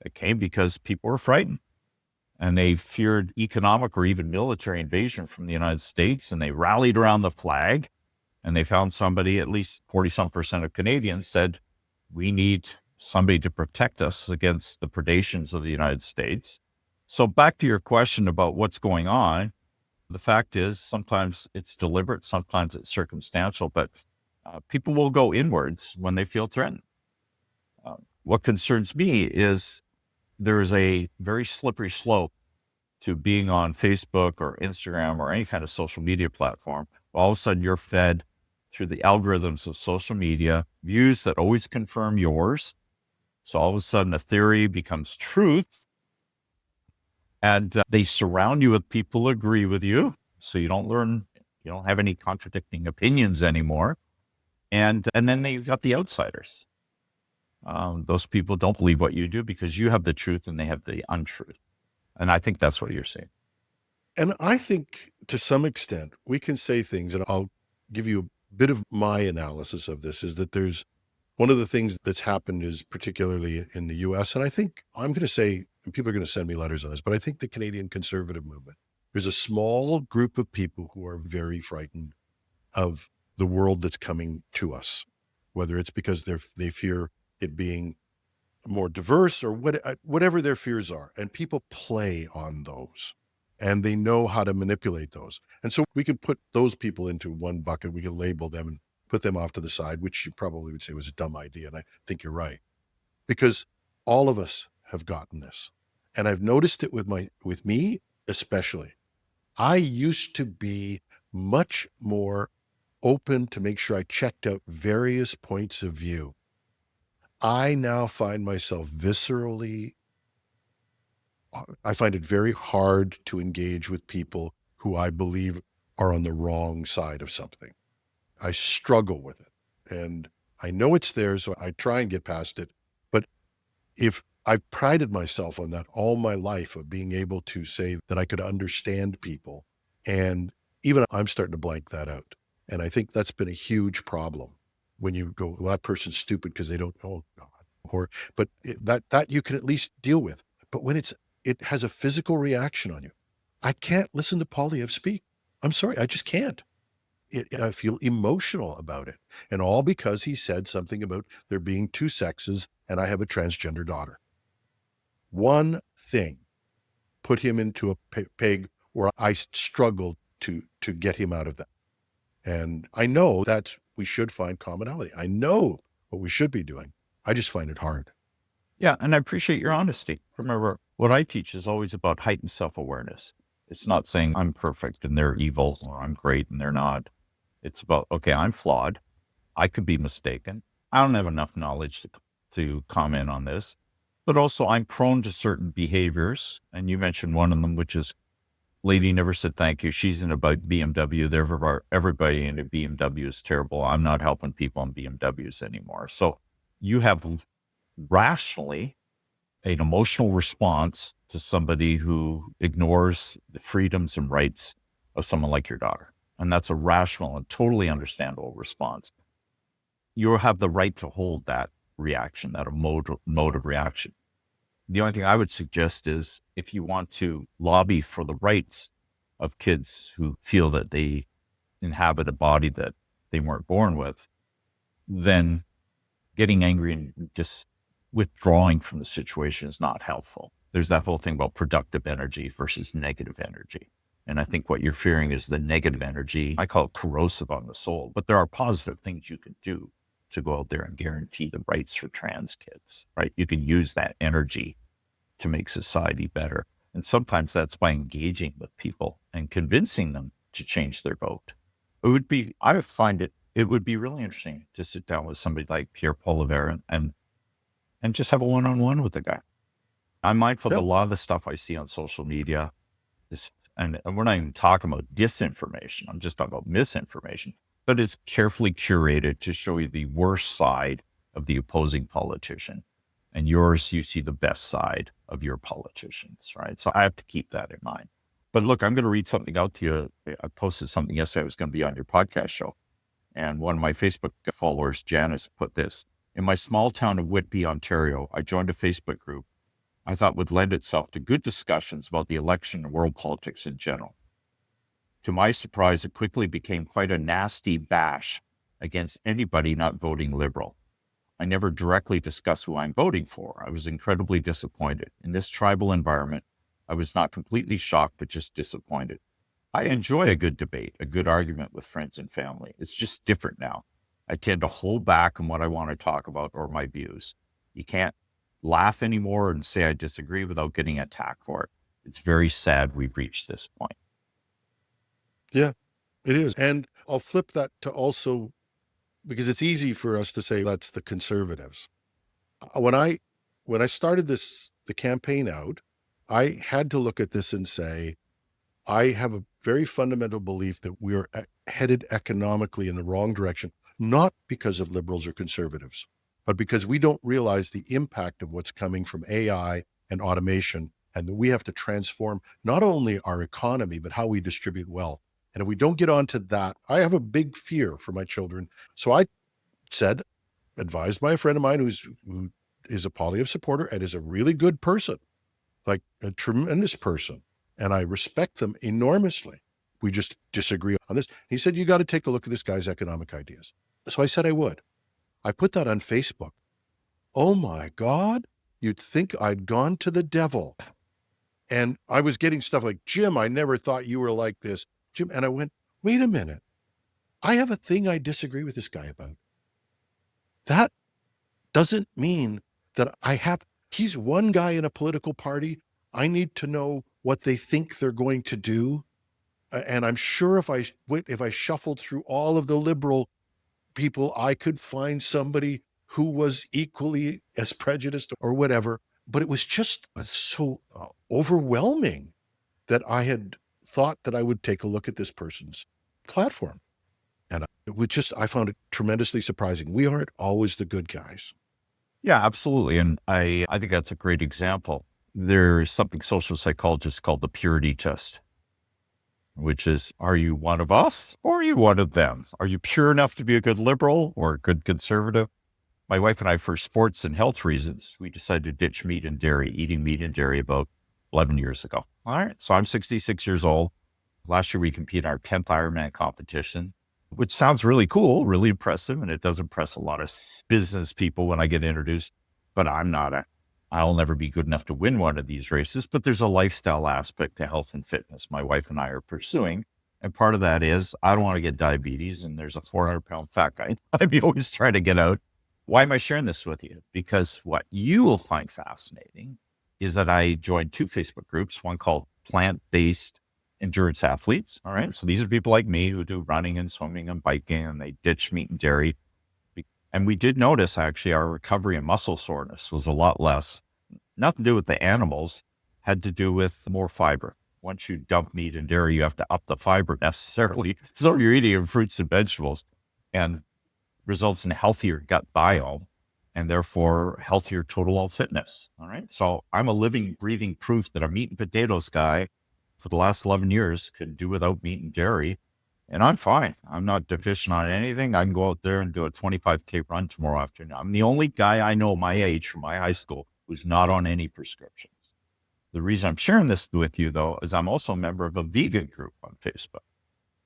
It came because people were frightened. And they feared economic or even military invasion from the United States. And they rallied around the flag. And they found somebody, at least 40-some% of Canadians said, we need somebody to protect us against the predations of the United States. So back to your question about what's going on, the fact is sometimes it's deliberate, sometimes it's circumstantial, but People will go inwards when they feel threatened. What concerns me is there is a very slippery slope to being on Facebook or Instagram or any kind of social media platform. All of a sudden you're fed through the algorithms of social media, views that always confirm yours. So all of a sudden a theory becomes truth, and they surround you with people who agree with you. So you don't have any contradicting opinions anymore. And then you've got the outsiders. Those people don't believe what you do because you have the truth and they have the untruth. And I think that's what you're saying. And I think to some extent we can say things, and I'll give you a bit of my analysis of this, is that there's one of the things that's happened is particularly in the US, and I think I'm going to say, and people are going to send me letters on this, but I think the Canadian conservative movement, there's a small group of people who are very frightened of the world that's coming to us, whether it's because they fear it being more diverse or whatever their fears are. And people play on those and they know how to manipulate those. And so we could put those people into one bucket. We could label them and put them off to the side, which you probably would say was a dumb idea. And I think you're right, because all of us have gotten this. And I've noticed it with me, especially. I used to be much more open to make sure I checked out various points of view. I now find myself I find it very hard to engage with people who I believe are on the wrong side of something. I struggle with it. And I know it's there, so I try and get past it. But if I've prided myself on that all my life, of being able to say that I could understand people, and even I'm starting to blank that out. And I think that's been a huge problem when you go, well, that person's stupid because they don't, oh God, that you can at least deal with. But when it has a physical reaction on you, I can't listen to Polyev speak. I'm sorry, I just can't. I feel emotional about it. And all because he said something about there being two sexes and I have a transgender daughter. One thing put him into a peg where I struggled to get him out of that. And I know that we should find commonality. I know what we should be doing. I just find it hard. Yeah. And I appreciate your honesty. Remember, what I teach is always about heightened self-awareness. It's not saying I'm perfect and they're evil, or I'm great and they're not. It's about, okay, I'm flawed. I could be mistaken. I don't have enough knowledge to comment on this, but also I'm prone to certain behaviors. And you mentioned one of them, which is lady never said thank you. She's in a BMW. Everybody in a BMW is terrible. I'm not helping people on BMWs anymore. So you have rationally an emotional response to somebody who ignores the freedoms and rights of someone like your daughter. And that's a rational and totally understandable response. You have the right to hold that reaction, that emotive reaction. The only thing I would suggest is, if you want to lobby for the rights of kids who feel that they inhabit a body that they weren't born with, then getting angry and just withdrawing from the situation is not helpful. There's that whole thing about productive energy versus negative energy. And I think what you're fearing is the negative energy. I call it corrosive on the soul, but there are positive things you can do to go out there and guarantee the rights for trans kids, right? You can use that energy to make society better. And sometimes that's by engaging with people and convincing them to change their vote. I would find it would be really interesting to sit down with somebody like Pierre Poilievre and just have a one-on-one with the guy. I'm mindful that a lot of the stuff I see on social media is, and we're not even talking about disinformation. I'm just talking about misinformation, but it's carefully curated to show you the worst side of the opposing politician. And yours, you see the best side of your politicians, right? So I have to keep that in mind. But look, I'm going to read something out to you. I posted something yesterday. I was going to be on your podcast show. And one of my Facebook followers, Janice, put this: in my small town of Whitby, Ontario, I joined a Facebook group I thought would lend itself to good discussions about the election and world politics in general. To my surprise, it quickly became quite a nasty bash against anybody not voting Liberal. I never directly discussed who I'm voting for. I was incredibly disappointed. In this tribal environment, I was not completely shocked, but just disappointed. I enjoy a good debate, a good argument with friends and family. It's just different now. I tend to hold back on what I want to talk about or my views. You can't laugh anymore and say I disagree without getting attacked for it. It's very sad we've reached this point. Yeah, it is. And I'll flip that to also, because it's easy for us to say that's the conservatives. When I started the campaign out, I had to look at this and say, I have a very fundamental belief that we're headed economically in the wrong direction, not because of liberals or conservatives, but because we don't realize the impact of what's coming from AI and automation, and that we have to transform not only our economy, but how we distribute wealth. And if we don't get onto that, I have a big fear for my children. So I said, advised by a friend of mine who is a Polyev supporter and is a really good person, like a tremendous person. And I respect them enormously. We just disagree on this. He said, you got to take a look at this guy's economic ideas. So I said I would. I put that on Facebook. Oh my God, you'd think I'd gone to the devil. And I was getting stuff like, Jim, I never thought you were like this. Jim, and I went, wait a minute. I have a thing I disagree with this guy about. That doesn't mean that he's one guy in a political party. I need to know what they think they're going to do. And I'm sure if I shuffled through all of the liberal people, I could find somebody who was equally as prejudiced or whatever. But it was just so overwhelming that I had thought that I would take a look at this person's platform. And I found it tremendously surprising. We aren't always the good guys. Yeah, absolutely. And I think that's a great example. There's something social psychologists call the purity test, which is, are you one of us or are you one of them? Are you pure enough to be a good liberal or a good conservative? My wife and I, for sports and health reasons, we decided to ditch meat and dairy, eating meat and dairy about 11 years ago. All right. So I'm 66 years old. Last year, we competed in our 10th Ironman competition, which sounds really cool, really impressive. And it does impress a lot of business people when I get introduced, but I'll never be good enough to win one of these races. But there's a lifestyle aspect to health and fitness my wife and I are pursuing. And part of that is I don't want to get diabetes. And there's a 400-pound fat guy I'm always trying to get out. Why am I sharing this with you? Because what you will find fascinating is that I joined 2 Facebook groups, one called Plant-Based Endurance Athletes. All right. So these are people like me who do running and swimming and biking, and they ditch meat and dairy. And we did notice actually our recovery and muscle soreness was a lot less. Nothing to do with the animals, had to do with more fiber. Once you dump meat and dairy, you have to up the fiber necessarily. So you're eating fruits and vegetables, and results in a healthier gut biome and therefore healthier total health fitness. All right. So I'm a living, breathing proof that a meat and potatoes guy for the last 11 years could do without meat and dairy. And I'm fine. I'm not deficient on anything. I can go out there and do a 25K run tomorrow afternoon. I'm the only guy I know my age from my high school who's not on any prescriptions. The reason I'm sharing this with you, though, is I'm also a member of a vegan group on Facebook.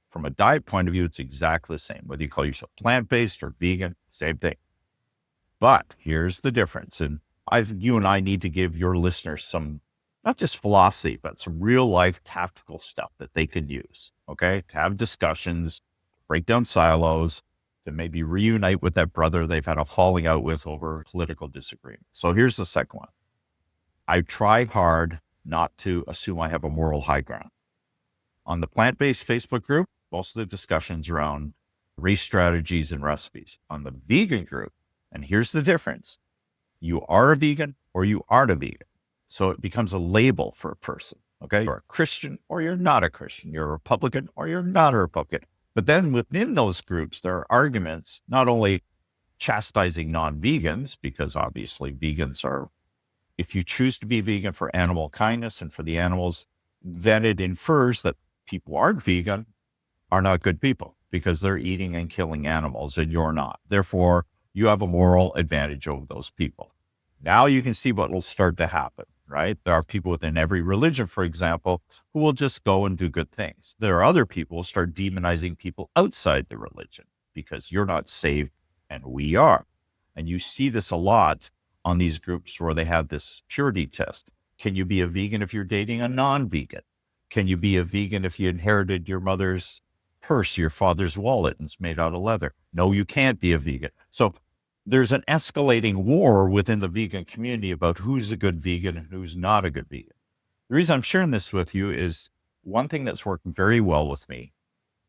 From a diet point of view, it's exactly the same. Whether you call yourself plant-based or vegan, same thing. But here's the difference. And I think you and I need to give your listeners some, not just philosophy, but some real life tactical stuff that they can use, okay? To have discussions, break down silos, to maybe reunite with that brother they've had a falling out with over political disagreement. So here's the second one. I try hard not to assume I have a moral high ground. On the plant-based Facebook group, most of the discussions around race strategies and recipes. On the vegan group, and here's the difference. You are a vegan or you aren't a vegan. So it becomes a label for a person, okay? You're a Christian or you're not a Christian. You're a Republican or you're not a Republican. But then within those groups, there are arguments, not only chastising non-vegans, because obviously vegans are, if you choose to be vegan for animal kindness and for the animals, then it infers that people who aren't vegan are not good people because they're eating and killing animals and you're not. Therefore, you have a moral advantage over those people. Now you can see what will start to happen, right? There are people within every religion, for example, who will just go and do good things. There are other people who start demonizing people outside the religion because you're not saved and we are. And you see this a lot on these groups where they have this purity test. Can you be a vegan if you're dating a non-vegan? Can you be a vegan if you inherited your mother's purse your father's wallet and it's made out of leather. No, you can't be a vegan. So there's an escalating war within the vegan community about who's a good vegan and who's not a good vegan. The reason I'm sharing this with you is one thing that's worked very well with me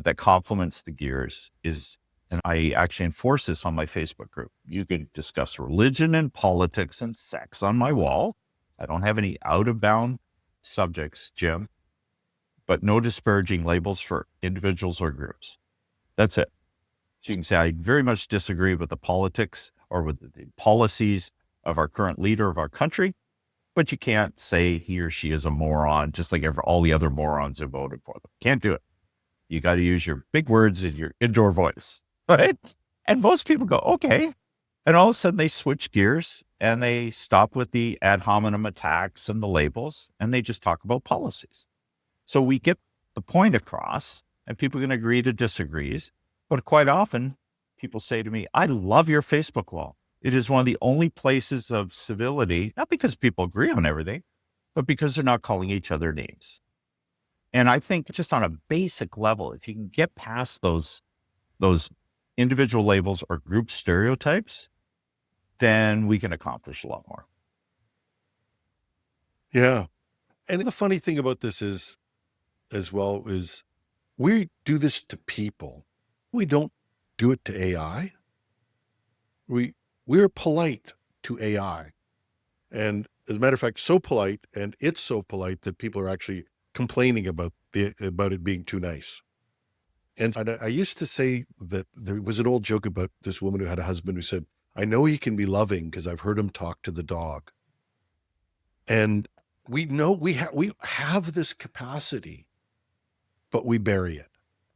that complements the gears is, and I actually enforce this on my Facebook group. You can discuss religion and politics and sex on my wall. I don't have any out of bound subjects, Jim, but no disparaging labels for individuals or groups. That's it. So you can say, I very much disagree with the politics or with the policies of our current leader of our country, but you can't say he or she is a moron, just like all the other morons who voted for them. Can't do it. You got to use your big words and your indoor voice, right? And most people go, okay. And all of a sudden they switch gears and they stop with the ad hominem attacks and the labels, and they just talk about policies. So we get the point across, and people can agree to disagree. But quite often people say to me, I love your Facebook wall. It is one of the only places of civility, not because people agree on everything, but because they're not calling each other names. And I think just on a basic level, if you can get past those individual labels or group stereotypes, then we can accomplish a lot more. Yeah. And the funny thing about this is, as well, is we do this to people. We don't do it to AI. We're polite to AI. And as a matter of fact, so polite, and it's so polite that people are actually complaining about it being too nice. And I used to say that there was an old joke about this woman who had a husband who said, I know he can be loving because I've heard him talk to the dog. And we know we have this capacity, but we bury it.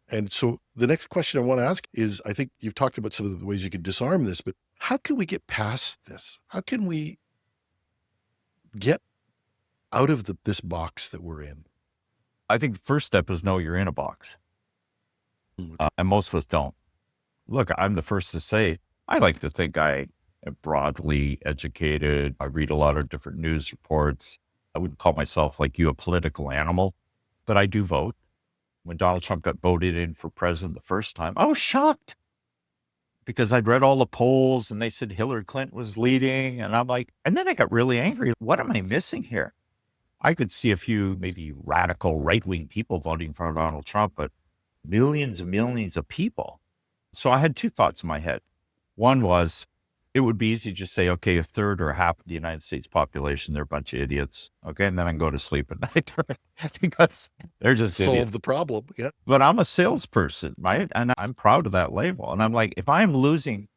And so the next question I want to ask is, I think you've talked about some of the ways you could disarm this, but how can we get past this? How can we get out of this box that we're in? I think the first step is know you're in a box. And most of us don't. Look, I'm the first to say, I like to think I am broadly educated. I read a lot of different news reports. I wouldn't call myself like you a political animal, but I do vote. When Donald Trump got voted in for president the first time, I was shocked because I'd read all the polls and they said Hillary Clinton was leading. And I'm like, and then I got really angry. What am I missing here? I could see a few maybe radical right-wing people voting for Donald Trump, but millions and millions of people. So I had two thoughts in my head. One was, it would be easy to just say, okay, a third or half of the United States population, they're a bunch of idiots. Okay. And then I can go to sleep at night because they're just solve idiots. the problem. Yeah. But I'm a salesperson, right? And I'm proud of that label. And I'm like, if I'm losing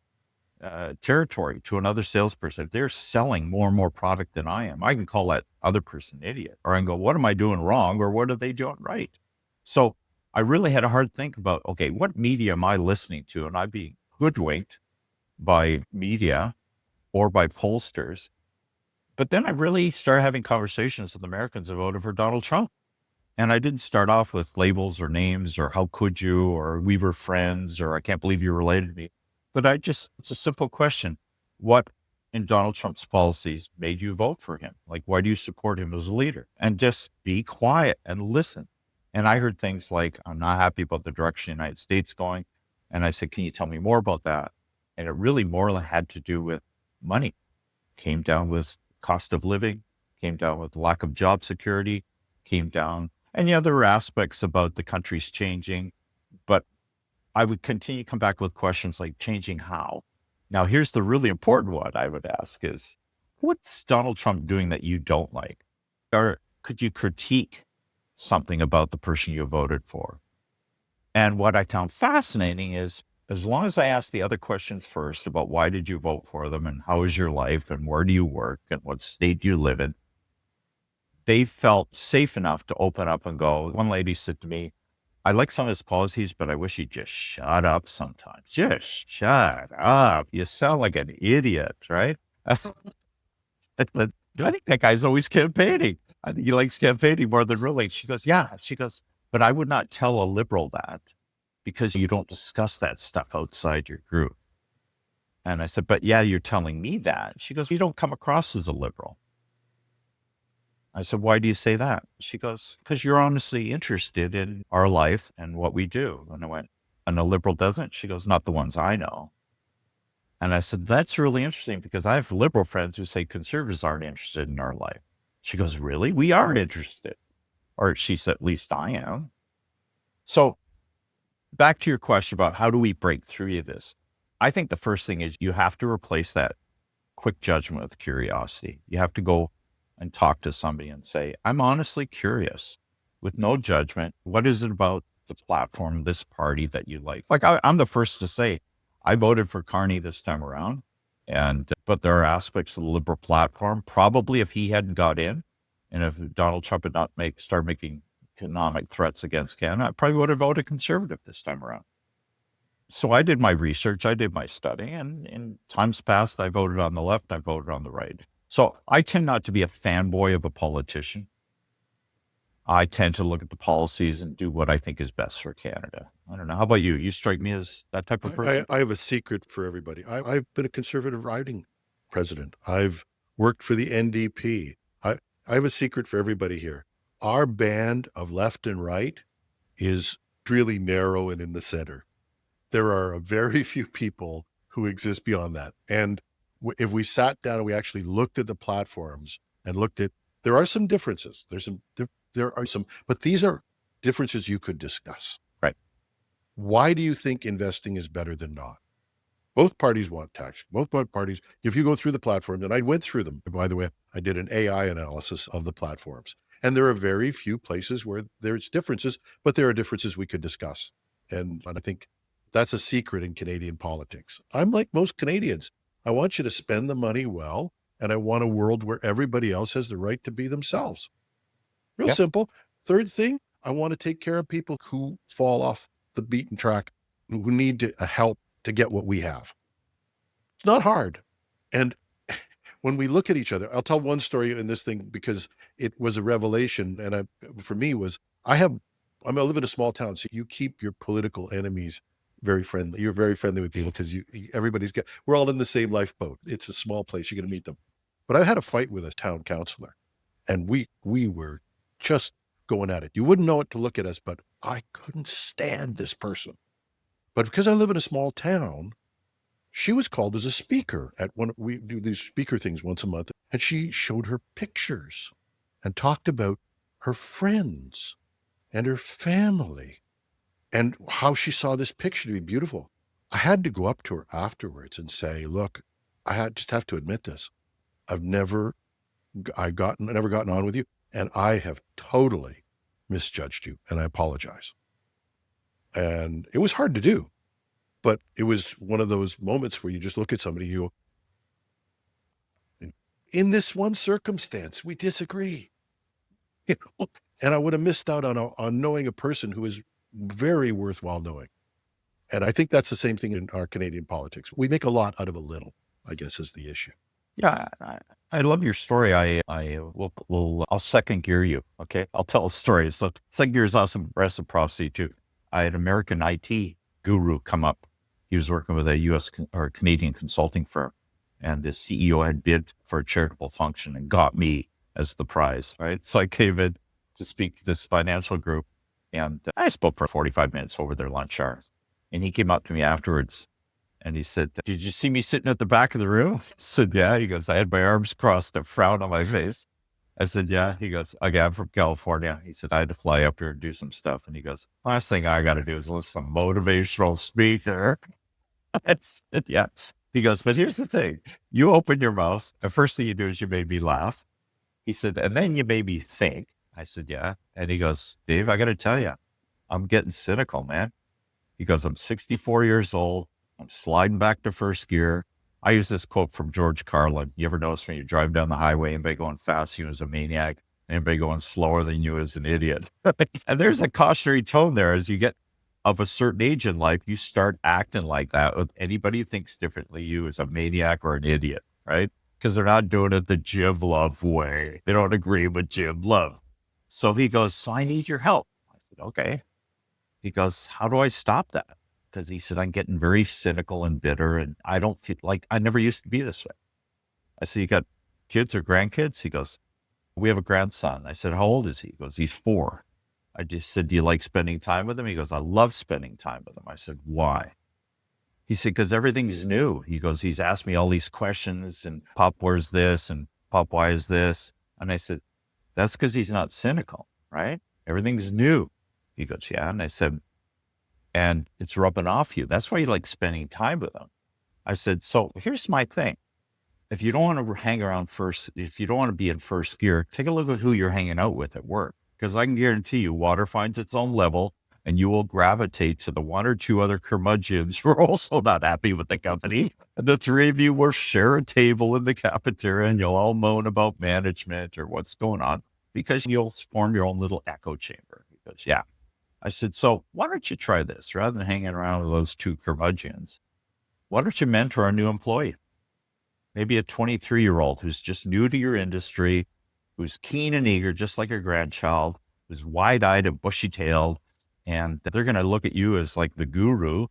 territory to another salesperson, if they're selling more and more product than I am, I can call that other person an idiot, or I can go, what am I doing wrong? Or what are they doing right? So I really had a hard think about, okay, what media am I listening to? And I'm being hoodwinked by media or by pollsters. But then I really started having conversations with Americans who voted for Donald Trump. And I didn't start off with labels or names or how could you, or we were friends, or I can't believe you related to me. But it's a simple question. What in Donald Trump's policies made you vote for him? Like, why do you support him as a leader? And just be quiet and listen. And I heard things like, I'm not happy about the direction the United States going. And I said, can you tell me more about that? And it really more had to do with money. Came down with cost of living, came down with lack of job security, came down. And yeah, there were aspects about the country's changing, but I would continue to come back with questions like changing how. Now, here's the really important one I would ask is, what's Donald Trump doing that you don't like? Or could you critique something about the person you voted for? And what I found fascinating is, as long as I asked the other questions first about why did you vote for them and how is your life and where do you work and what state do you live in, they felt safe enough to open up and go. One lady said to me, I like some of his policies, but I wish he'd just shut up sometimes. Just shut up. You sound like an idiot, right? I think that guy's always campaigning. I think he likes campaigning more than ruling. She goes, yeah. She goes, but I would not tell a liberal that because you don't discuss that stuff outside your group. And I said, but yeah, you're telling me that. She goes, you don't come across as a liberal. I said, why do you say that? She goes, because you're honestly interested in our life and what we do. And I went, and a liberal doesn't? She goes, not the ones I know. And I said, that's really interesting because I have liberal friends who say conservatives aren't interested in our life. She goes, really? We are interested. Or she said, at least I am. So back to your question about how do we break through this? I think the first thing is you have to replace that quick judgment with curiosity. You have to go and talk to somebody and say, I'm honestly curious with no judgment. What is it about the platform, this party that you like? Like I'm the first to say, I voted for Carney this time around. But there are aspects of the liberal platform, probably if he hadn't got in and if Donald Trump had not started making economic threats against Canada, I probably would have voted conservative this time around. So I did my research, I did my study, and in times past, I voted on the left, I voted on the right. So I tend not to be a fanboy of a politician. I tend to look at the policies and do what I think is best for Canada. I don't know. How about you? You strike me as that type of person. I have a secret for everybody. I've been a conservative riding president. I've worked for the NDP. I have a secret for everybody here. Our band of left and right is really narrow and in the center. There are very few people who exist beyond that. And if we sat down and we actually looked at the platforms and there are some differences. There are some, but these are differences you could discuss. Right. Why do you think investing is better than not? Both parties want tax. Both parties, if you go through the platforms, and I went through them, by the way, I did an AI analysis of the platforms. And there are very few places where there's differences, but there are differences we could discuss. And I think that's a secret in Canadian politics. I'm like most Canadians. I want you to spend the money well, and I want a world where everybody else has the right to be themselves. Real simple. Third thing, I want to take care of people who fall off the beaten track, who need help to get what we have. It's not hard. And when we look at each other, I'll tell one story in this thing because it was a revelation. And for me I live in a small town. So you keep your political enemies very friendly. You're very friendly with people because we're all in the same lifeboat. It's a small place. You're going to meet them. But I had a fight with a town councillor and we were just going at it. You wouldn't know it to look at us, but I couldn't stand this person. But because I live in a small town, she was called as a speaker we do these speaker things once a month, and she showed her pictures and talked about her friends and her family and how she saw this picture to be beautiful. I had to go up to her afterwards and say, look, just have to admit this. I've never gotten on with you, and I have totally misjudged you, and I apologize. And it was hard to do, but it was one of those moments where you just look at somebody, you go, in this one circumstance, we disagree. And I would have missed out on knowing a person who is very worthwhile knowing. And I think that's the same thing in our Canadian politics. We make a lot out of a little, I guess, is the issue. Yeah, I love your story. I'll second gear you. Okay, I'll tell a story. So second gear is awesome reciprocity too. I had an American IT guru come up. He was working with a U.S. or Canadian consulting firm, and the CEO had bid for a charitable function and got me as the prize. Right, so I came in to speak to this financial group, and I spoke for 45 minutes over their lunch hour. And he came up to me afterwards. And he said, did you see me sitting at the back of the room? I said, yeah. He goes, I had my arms crossed, a frown on my face. I said, yeah. He goes, okay, I'm from California. He said, I had to fly up here and do some stuff. And he goes, last thing I got to do is listen to some motivational speaker. I said, yeah. He goes, but here's the thing. You open your mouth. The first thing you do is you made me laugh. He said, and then you made me think. I said, yeah. And he goes, Dave, I got to tell you, I'm getting cynical, man. He goes, I'm 64 years old. I'm sliding back to first gear. I use this quote from George Carlin. You ever notice when you drive down the highway, anybody going fast, you as a maniac, anybody going slower than you as an idiot. And there's a cautionary tone there. As you get of a certain age in life, you start acting like that with anybody who thinks differently, you as a maniac or an idiot, right? Because they're not doing it the Jim Love way. They don't agree with Jim Love. So he goes, so I need your help. I said, okay. He goes, how do I stop that? Because he said, I'm getting very cynical and bitter, and I don't feel like I never used to be this way. I said, you got kids or grandkids? He goes, We have a grandson. I said, how old is he? He goes, he's 4. I just said, do you like spending time with him? He goes, I love spending time with him. I said, why? He said, because everything's new. He goes, he's asked me all these questions and Pop, where's this? And Pop, why is this? And I said, that's because he's not cynical, right? Everything's new. He goes, yeah. And I said, and it's rubbing off you. That's why you like spending time with him. I said, so here's my thing. If you don't want to hang around first, if you don't want to be in first gear, take a look at who you're hanging out with at work. Because I can guarantee you water finds its own level and you will gravitate to the 1 or 2 other curmudgeons who are also not happy with the company. And the 3 of you will share a table in the cafeteria and you'll all moan about management or what's going on because you'll form your own little echo chamber. He goes, yeah. I said, so why don't you try this? Rather than hanging around with those 2 curmudgeons, why don't you mentor a new employee? Maybe a 23-year-old who's just new to your industry, who's keen and eager, just like your grandchild, who's wide-eyed and bushy-tailed, and they're going to look at you as like the guru,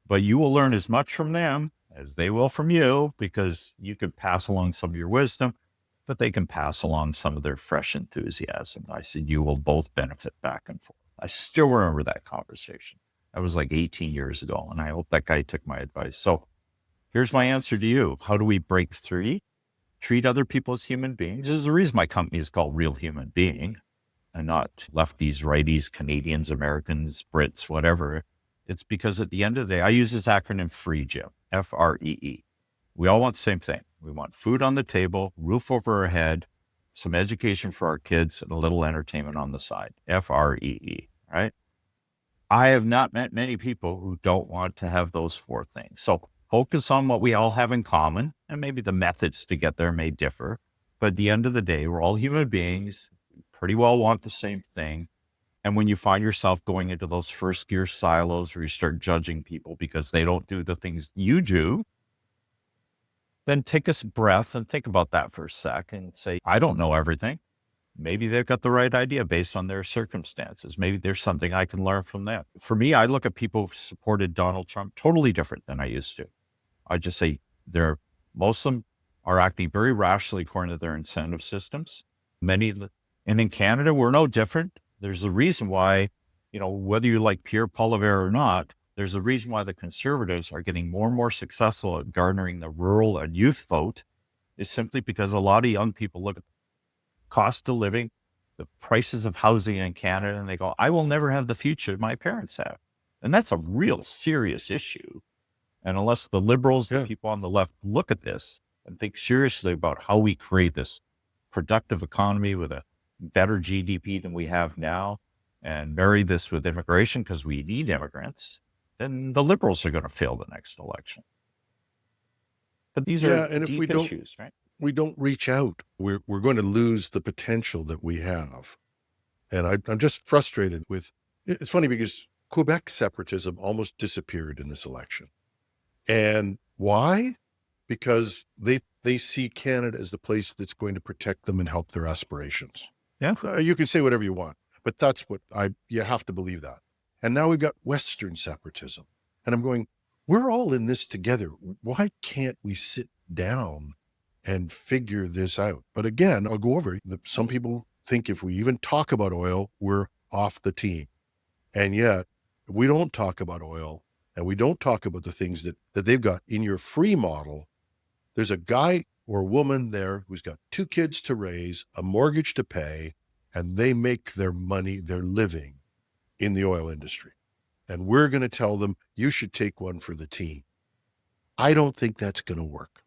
but you will learn as much from them as they will from you because you could pass along some of your wisdom, but they can pass along some of their fresh enthusiasm. I said, you will both benefit back and forth. I still remember that conversation. That was like 18 years ago, and I hope that guy took my advice. So here's my answer to you. How do we break free? Treat other people as human beings. There's the reason my company is called Real Human Being and not lefties, righties, Canadians, Americans, Brits, whatever. It's because at the end of the day, I use this acronym FREE, Jim, F-R-E-E. We all want the same thing. We want food on the table, roof over our head, some education for our kids, and a little entertainment on the side, F-R-E-E, right? I have not met many people who don't want to have those 4 things. So focus on what we all have in common, and maybe the methods to get there may differ. But at the end of the day, we're all human beings, pretty well want the same thing. And when you find yourself going into those first gear silos where you start judging people because they don't do the things you do, then take a breath and think about that for a sec and say, I don't know everything. Maybe they've got the right idea based on their circumstances. Maybe there's something I can learn from them. For me, I look at people who supported Donald Trump totally different than I used to. I just say most of them are acting very rationally according to their incentive systems. And in Canada, we're no different. There's a reason why, whether you like Pierre Poilievre or not, there's a reason why the Conservatives are getting more and more successful at garnering the rural and youth vote is simply because a lot of young people look at the cost of living, the prices of housing in Canada, and they go, I will never have the future my parents have. And that's a real serious issue. And unless the liberals, the people on the left look at this and think seriously about how we create this productive economy with a better GDP than we have now and marry this with immigration because we need immigrants, then the liberals are going to fail the next election. But these are and if deep issues, right? We don't reach out, we're going to lose the potential that we have. And I'm just frustrated with, it's funny because Quebec separatism almost disappeared in this election. And why? Because they see Canada as the place that's going to protect them and help their aspirations. Yeah. You can say whatever you want, but that's what you have to believe that. And now we've got Western separatism. And I'm going, we're all in this together. Why can't we sit down and figure this out? But again, I'll go over it. Some people think if we even talk about oil, we're off the team. And yet, if we don't talk about oil and we don't talk about the things that they've got in your free model, there's a guy or a woman there who's got 2 kids to raise, a mortgage to pay, and they make their money, their living in the oil industry. And we're going to tell them, you should take one for the team. I don't think that's going to work.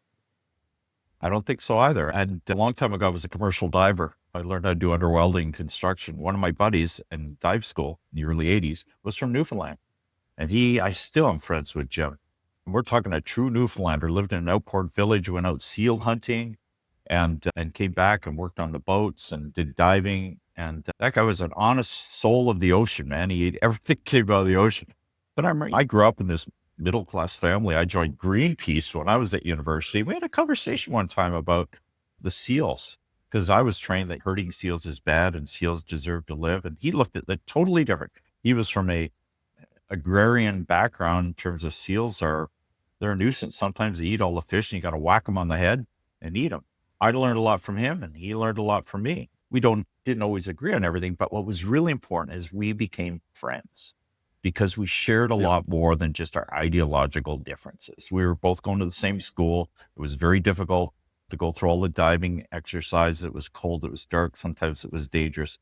I don't think so either. And a long time ago, I was a commercial diver. I learned how to do underwelding construction. One of my buddies in dive school in the early 80s was from Newfoundland. And I still am friends with Jim. And we're talking a true Newfoundlander, lived in an outport village, went out seal hunting and came back and worked on the boats and did diving. And that guy was an honest soul of the ocean, man. He ate everything came out of the ocean. But I grew up in this middle-class family. I joined Greenpeace when I was at university. We had a conversation one time about the seals because I was trained that hurting seals is bad and seals deserve to live. And he looked at it totally different. He was from a agrarian background in terms of seals they're a nuisance. Sometimes they eat all the fish and you got to whack them on the head and eat them. I learned a lot from him and he learned a lot from me. didn't always agree on everything, but what was really important is we became friends because we shared a lot more than just our ideological differences. We were both going to the same school. It was very difficult to go through all the diving exercises. It was cold. It was dark. Sometimes it was dangerous.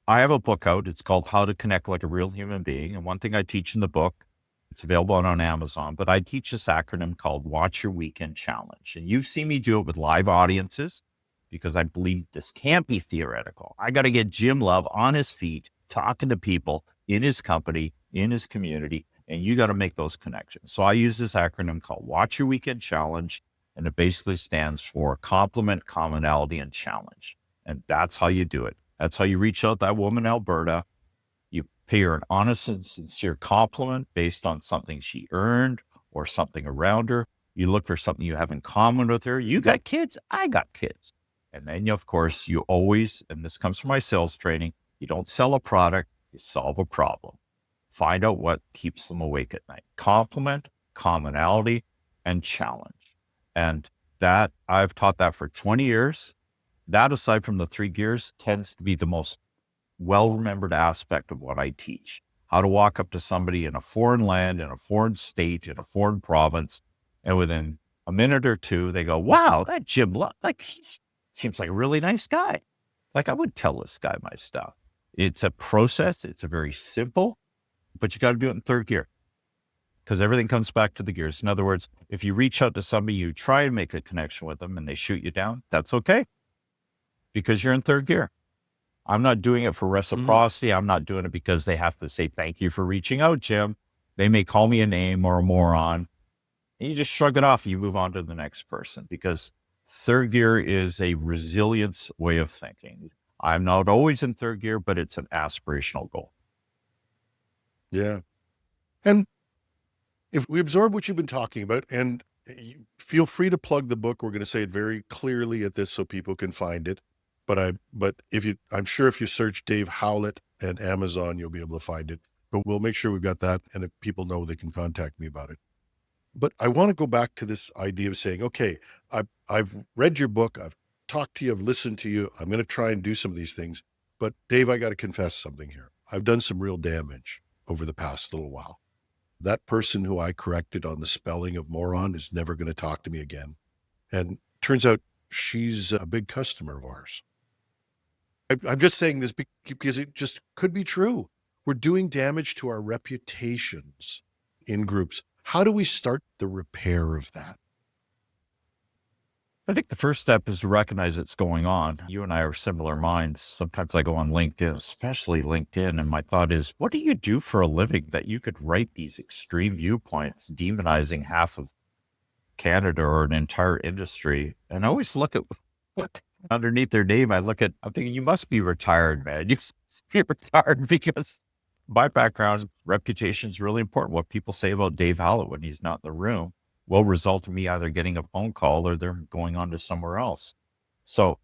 I have a book out. It's called How to Connect Like a Real Human Being. And one thing I teach in the book, it's available on Amazon, but I teach this acronym called Watch Your Weekend Challenge. And you've seen me do it with live audiences because I believe this can't be theoretical. I got to get Jim Love on his feet, talking to people in his company, in his community, and you got to make those connections. So I use this acronym called Watch Your Weekend Challenge, and it basically stands for complement, commonality, and challenge. And that's how you do it. That's how you reach out to that woman in Alberta. You pay her an honest and sincere compliment based on something she earned or something around her. You look for something you have in common with her. You got kids, I got kids. And then, of course, you always, and this comes from my sales training, you don't sell a product, you solve a problem. Find out what keeps them awake at night. Compliment, commonality, and challenge. And that, I've taught that for 20 years. That, aside from the 3 gears, tends to be the most well-remembered aspect of what I teach. How to walk up to somebody in a foreign land, in a foreign state, in a foreign province, and within a minute or two, they go, wow, that Jim Love, like, he seems like a really nice guy. Like, I would tell this guy my stuff. It's a process. It's a very simple, but you got to do it in 3rd gear because everything comes back to the gears. In other words, if you reach out to somebody, you try and make a connection with them and they shoot you down, that's okay because you're in 3rd gear. I'm not doing it for reciprocity. I'm not doing it because they have to say, thank you for reaching out, Jim. They may call me a name or a moron. And you just shrug it off and you move on to the next person because 3rd gear is a resilience way of thinking. I'm not always in 3rd gear, but it's an aspirational goal. Yeah. And if we absorb what you've been talking about, and feel free to plug the book, we're going to say it very clearly at this so people can find it. But I'm sure if you search Dave Howlett and Amazon, you'll be able to find it. But we'll make sure we've got that, and if people know, they can contact me about it. But I want to go back to this idea of saying, okay, I've read your book, I've talked to you, I've listened to you, I'm going to try and do some of these things. But Dave, I got to confess something here. I've done some real damage over the past little while. That person who I corrected on the spelling of moron is never going to talk to me again. And turns out she's a big customer of ours. I'm just saying this because it just could be true. We're doing damage to our reputations in groups. How do we start the repair of that? I think the first step is to recognize it's going on. You and I are similar minds. Sometimes I go on LinkedIn, especially LinkedIn, and my thought is, what do you do for a living that you could write these extreme viewpoints, demonizing half of Canada or an entire industry? And I always look at what underneath their name. I'm thinking, you must be retired, man. You must be retired because my background, reputation is really important. What people say about Dave Howlett when he's not in the room will result in me either getting a phone call or they're going on to somewhere else. So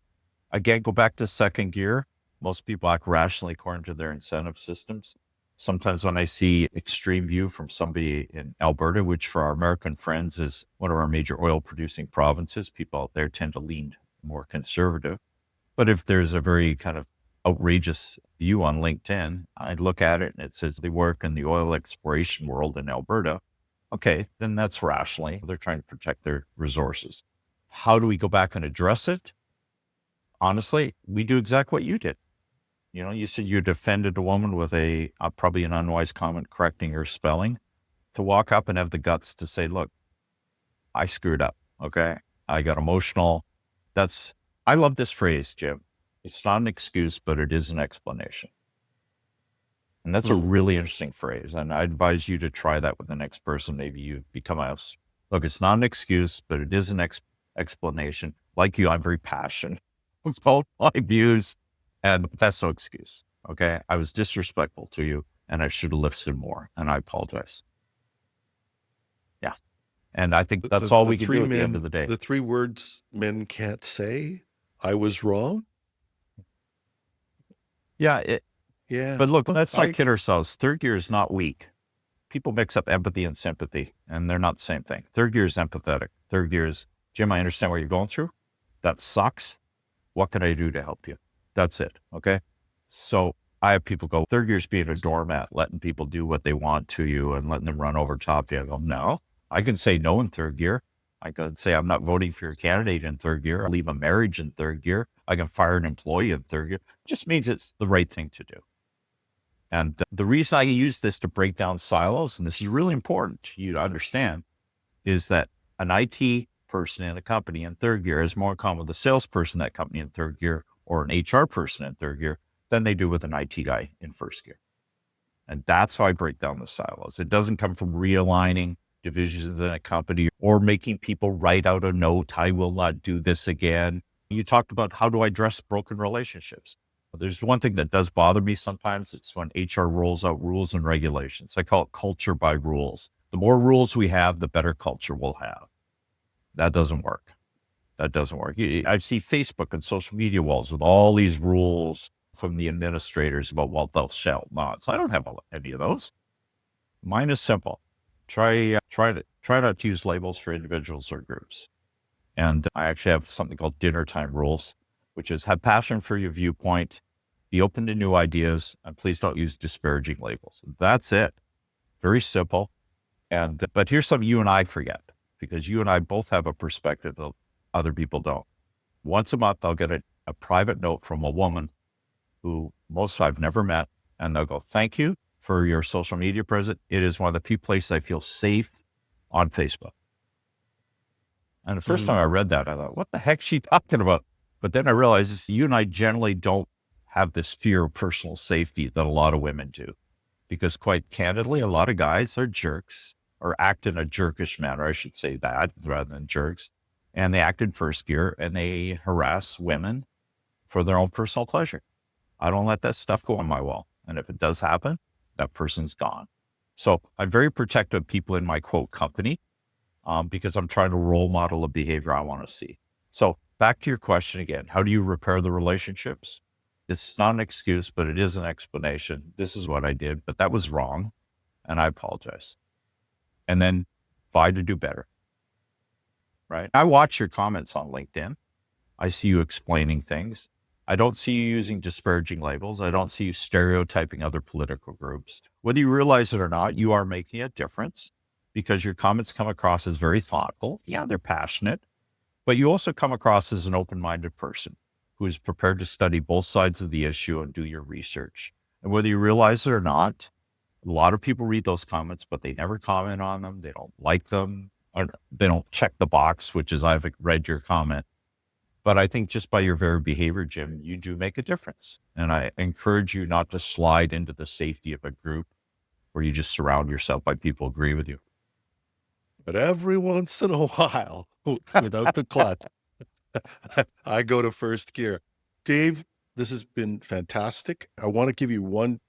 again, go back to 2nd gear. Most people act rationally according to their incentive systems. Sometimes when I see extreme view from somebody in Alberta, which for our American friends is one of our major oil producing provinces, people out there tend to lean more conservative. But if there's a very kind of outrageous view on LinkedIn, I look at it and it says they work in the oil exploration world in Alberta. Okay, then that's rationally. They're trying to protect their resources. How do we go back and address it? Honestly, we do exactly what you did. You said you defended a woman with probably an unwise comment correcting her spelling. To walk up and have the guts to say, look, I screwed up. Okay. I got emotional. I love this phrase, Jim. It's not an excuse, but it is an explanation. And that's a really interesting phrase. And I advise you to try that with the next person. Maybe you've become look, it's not an excuse, but it is an explanation. Like you, I'm very passionate about my views, and that's no excuse. Okay. I was disrespectful to you and I should have listened more, and I apologize. Yeah. And I think that's all we can do at the end of the day. The 3 words men can't say, I was wrong. Yeah. Yeah. But look, let's not kid ourselves. 3rd gear is not weak. People mix up empathy and sympathy, and they're not the same thing. 3rd gear is empathetic. 3rd gear is, Jim, I understand what you're going through. That sucks. What can I do to help you? That's it. Okay. So I have people go, third gear is being a doormat, letting people do what they want to you and letting them run over top of you. I go, no, I can say no in third gear. I can say, I'm not voting for your candidate in third gear. I leave a marriage in third gear. I can fire an employee in third gear. It just means it's the right thing to do. And the reason I use this to break down silos, and this is really important to you to understand, is that an IT person in a company in third gear is more in common with a salesperson in that company in third gear or an HR person in third gear than they do with an IT guy in first gear. And that's how I break down the silos. It doesn't come from realigning divisions in a company or making people write out a note, I will not do this again. You talked about how do I address broken relationships. There's one thing that does bother me sometimes. It's when HR rolls out rules and regulations. I call it culture by rules. The more rules we have, the better culture we'll have. That doesn't work. That doesn't work. I see Facebook and social media walls with all these rules from the administrators about what thou shalt not. So I don't have any of those. Mine is simple. Try not to use labels for individuals or groups. And I actually have something called dinner time rules, which is have passion for your viewpoint, be open to new ideas, and please don't use disparaging labels. That's it. Very simple. But here's something you and I forget, because you and I both have a perspective that other people don't. Once a month, I'll get a private note from a woman who most I've never met, and they'll go, thank you for your social media presence. It is one of the few places I feel safe on Facebook. And the first time I read that, I thought, what the heck is she talking about? But then I realized you and I generally don't have this fear of personal safety that a lot of women do. Because quite candidly, a lot of guys are jerks or act in a jerkish manner. I should say that rather than jerks. And they act in first gear and they harass women for their own personal pleasure. I don't let that stuff go on my wall. And if it does happen, that person's gone. So I'm very protective of people in my quote company because I'm trying to role model a behavior I want to see. So back to your question again, how do you repair the relationships? It's not an excuse, but it is an explanation. This is what I did, but that was wrong. And I apologize. And then try to do better. Right? I watch your comments on LinkedIn. I see you explaining things. I don't see you using disparaging labels. I don't see you stereotyping other political groups. Whether you realize it or not, you are making a difference because your comments come across as very thoughtful. Yeah, they're passionate, but you also come across as an open-minded person who is prepared to study both sides of the issue and do your research. And whether you realize it or not, a lot of people read those comments, but they never comment on them. They don't like them, or they don't check the box, which is I've read your comment. But I think just by your very behavior, Jim, you do make a difference. And I encourage you not to slide into the safety of a group where you just surround yourself by people who agree with you. But every once in a while, without the clutch, I go to first gear. Dave, this has been fantastic. I want to give you one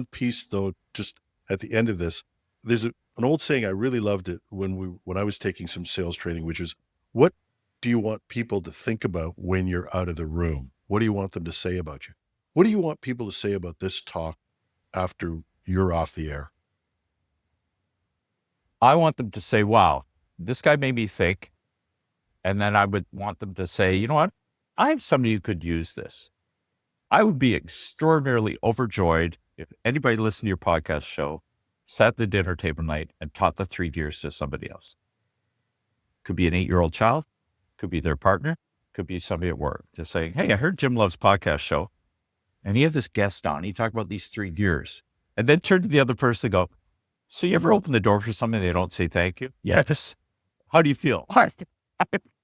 piece, though, just at the end of this. There's an old saying, I really loved it when I was taking some sales training, which is, what do you want people to think about when you're out of the room? What do you want them to say about you? What do you want people to say about this talk after you're off the air? I want them to say, wow, this guy made me think. And then I would want them to say, you know what? I have somebody who could use this. I would be extraordinarily overjoyed if anybody listened to your podcast show, sat at the dinner table night and taught the 3 gears to somebody else. Could be an 8-year-old child, could be their partner, could be somebody at work, just saying, hey, I heard Jim Love's podcast show and he had this guest on. He talked about these 3 gears and then turn to the other person and go, so you ever open the door for something they don't say thank you? Yes. How do you feel?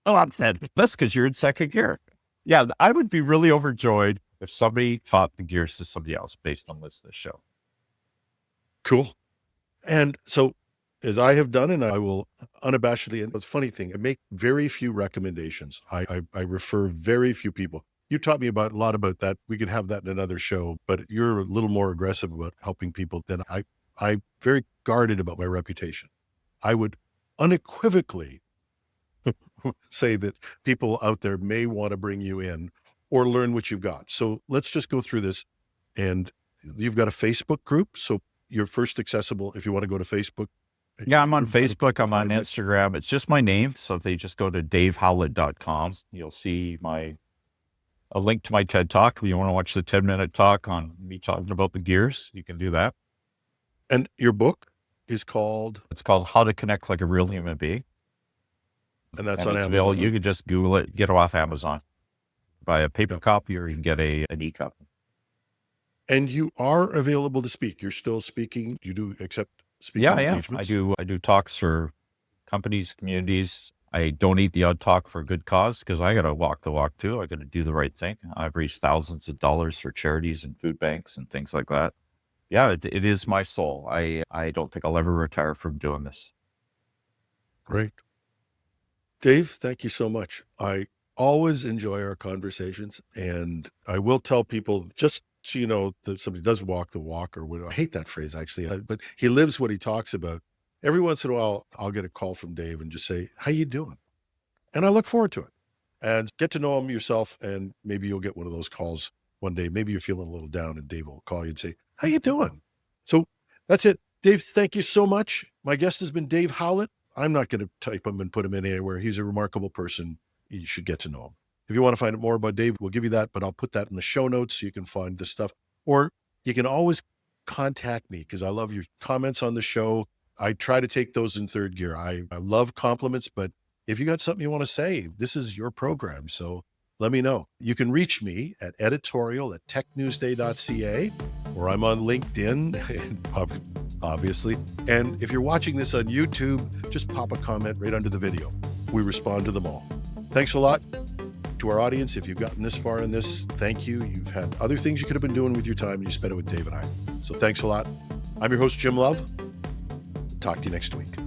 Oh, I'm sad. That's because you're in second gear. Yeah, I would be really overjoyed if somebody taught the gears to somebody else based on this show. Cool. And so, as I have done, and I will unabashedly, and it's a funny thing, I make very few recommendations. I refer very few people. You taught me a lot about that. We could have that in another show, but you're a little more aggressive about helping people than I'm very guarded about my reputation. I would unequivocally say that people out there may want to bring you in or learn what you've got. So let's just go through this. And you've got a Facebook group. So you're first accessible if you want to go to Facebook. Yeah, I'm on Facebook. I'm on Instagram. It's just my name. So if they just go to davehowlett.com, you'll see my a link to my TED Talk. If you want to watch the 10-minute talk on me talking about the gears, you can do that. And your book is called? It's called How to Connect Like a Real Human Being. And that's and on it's Amazon. available. You can just Google it, get it off Amazon. Buy a paper copy, or you can get an e-copy. And you are available to speak. You're still speaking. You do accept speaking Yeah, engagements? I do talks for companies, communities. I donate the odd talk for a good cause because I got to walk the walk too. I got to do the right thing. I've raised thousands of dollars for charities and food banks and things like that. Yeah, it is my soul. I don't think I'll ever retire from doing this. Great. Dave, thank you so much. I always enjoy our conversations, and I will tell people, just so you know, that somebody does walk the walk, or what, I hate that phrase actually, but he lives what he talks about. Every once in a while, I'll get a call from Dave and just say, how you doing? And I look forward to it. And get to know him yourself, and maybe you'll get one of those calls one day. Maybe you're feeling a little down, and Dave will call you and say, how you doing? So that's it. Dave, thank you so much. My guest has been Dave Howlett. I'm not going to type him and put him in anywhere. He's a remarkable person. You should get to know him. If you want to find out more about Dave, we'll give you that, but I'll put that in the show notes so you can find this stuff. Or you can always contact me because I love your comments on the show. I try to take those in third gear. I love compliments, but if you got something you want to say, this is your program. So let me know. You can reach me at editorial@technewsday.ca, or I'm on LinkedIn, obviously. And if you're watching this on YouTube, just pop a comment right under the video. We respond to them all. Thanks a lot to our audience. If you've gotten this far in this, thank you. You've had other things you could have been doing with your time, and you spent it with Dave and I. So thanks a lot. I'm your host, Jim Love. Talk to you next week.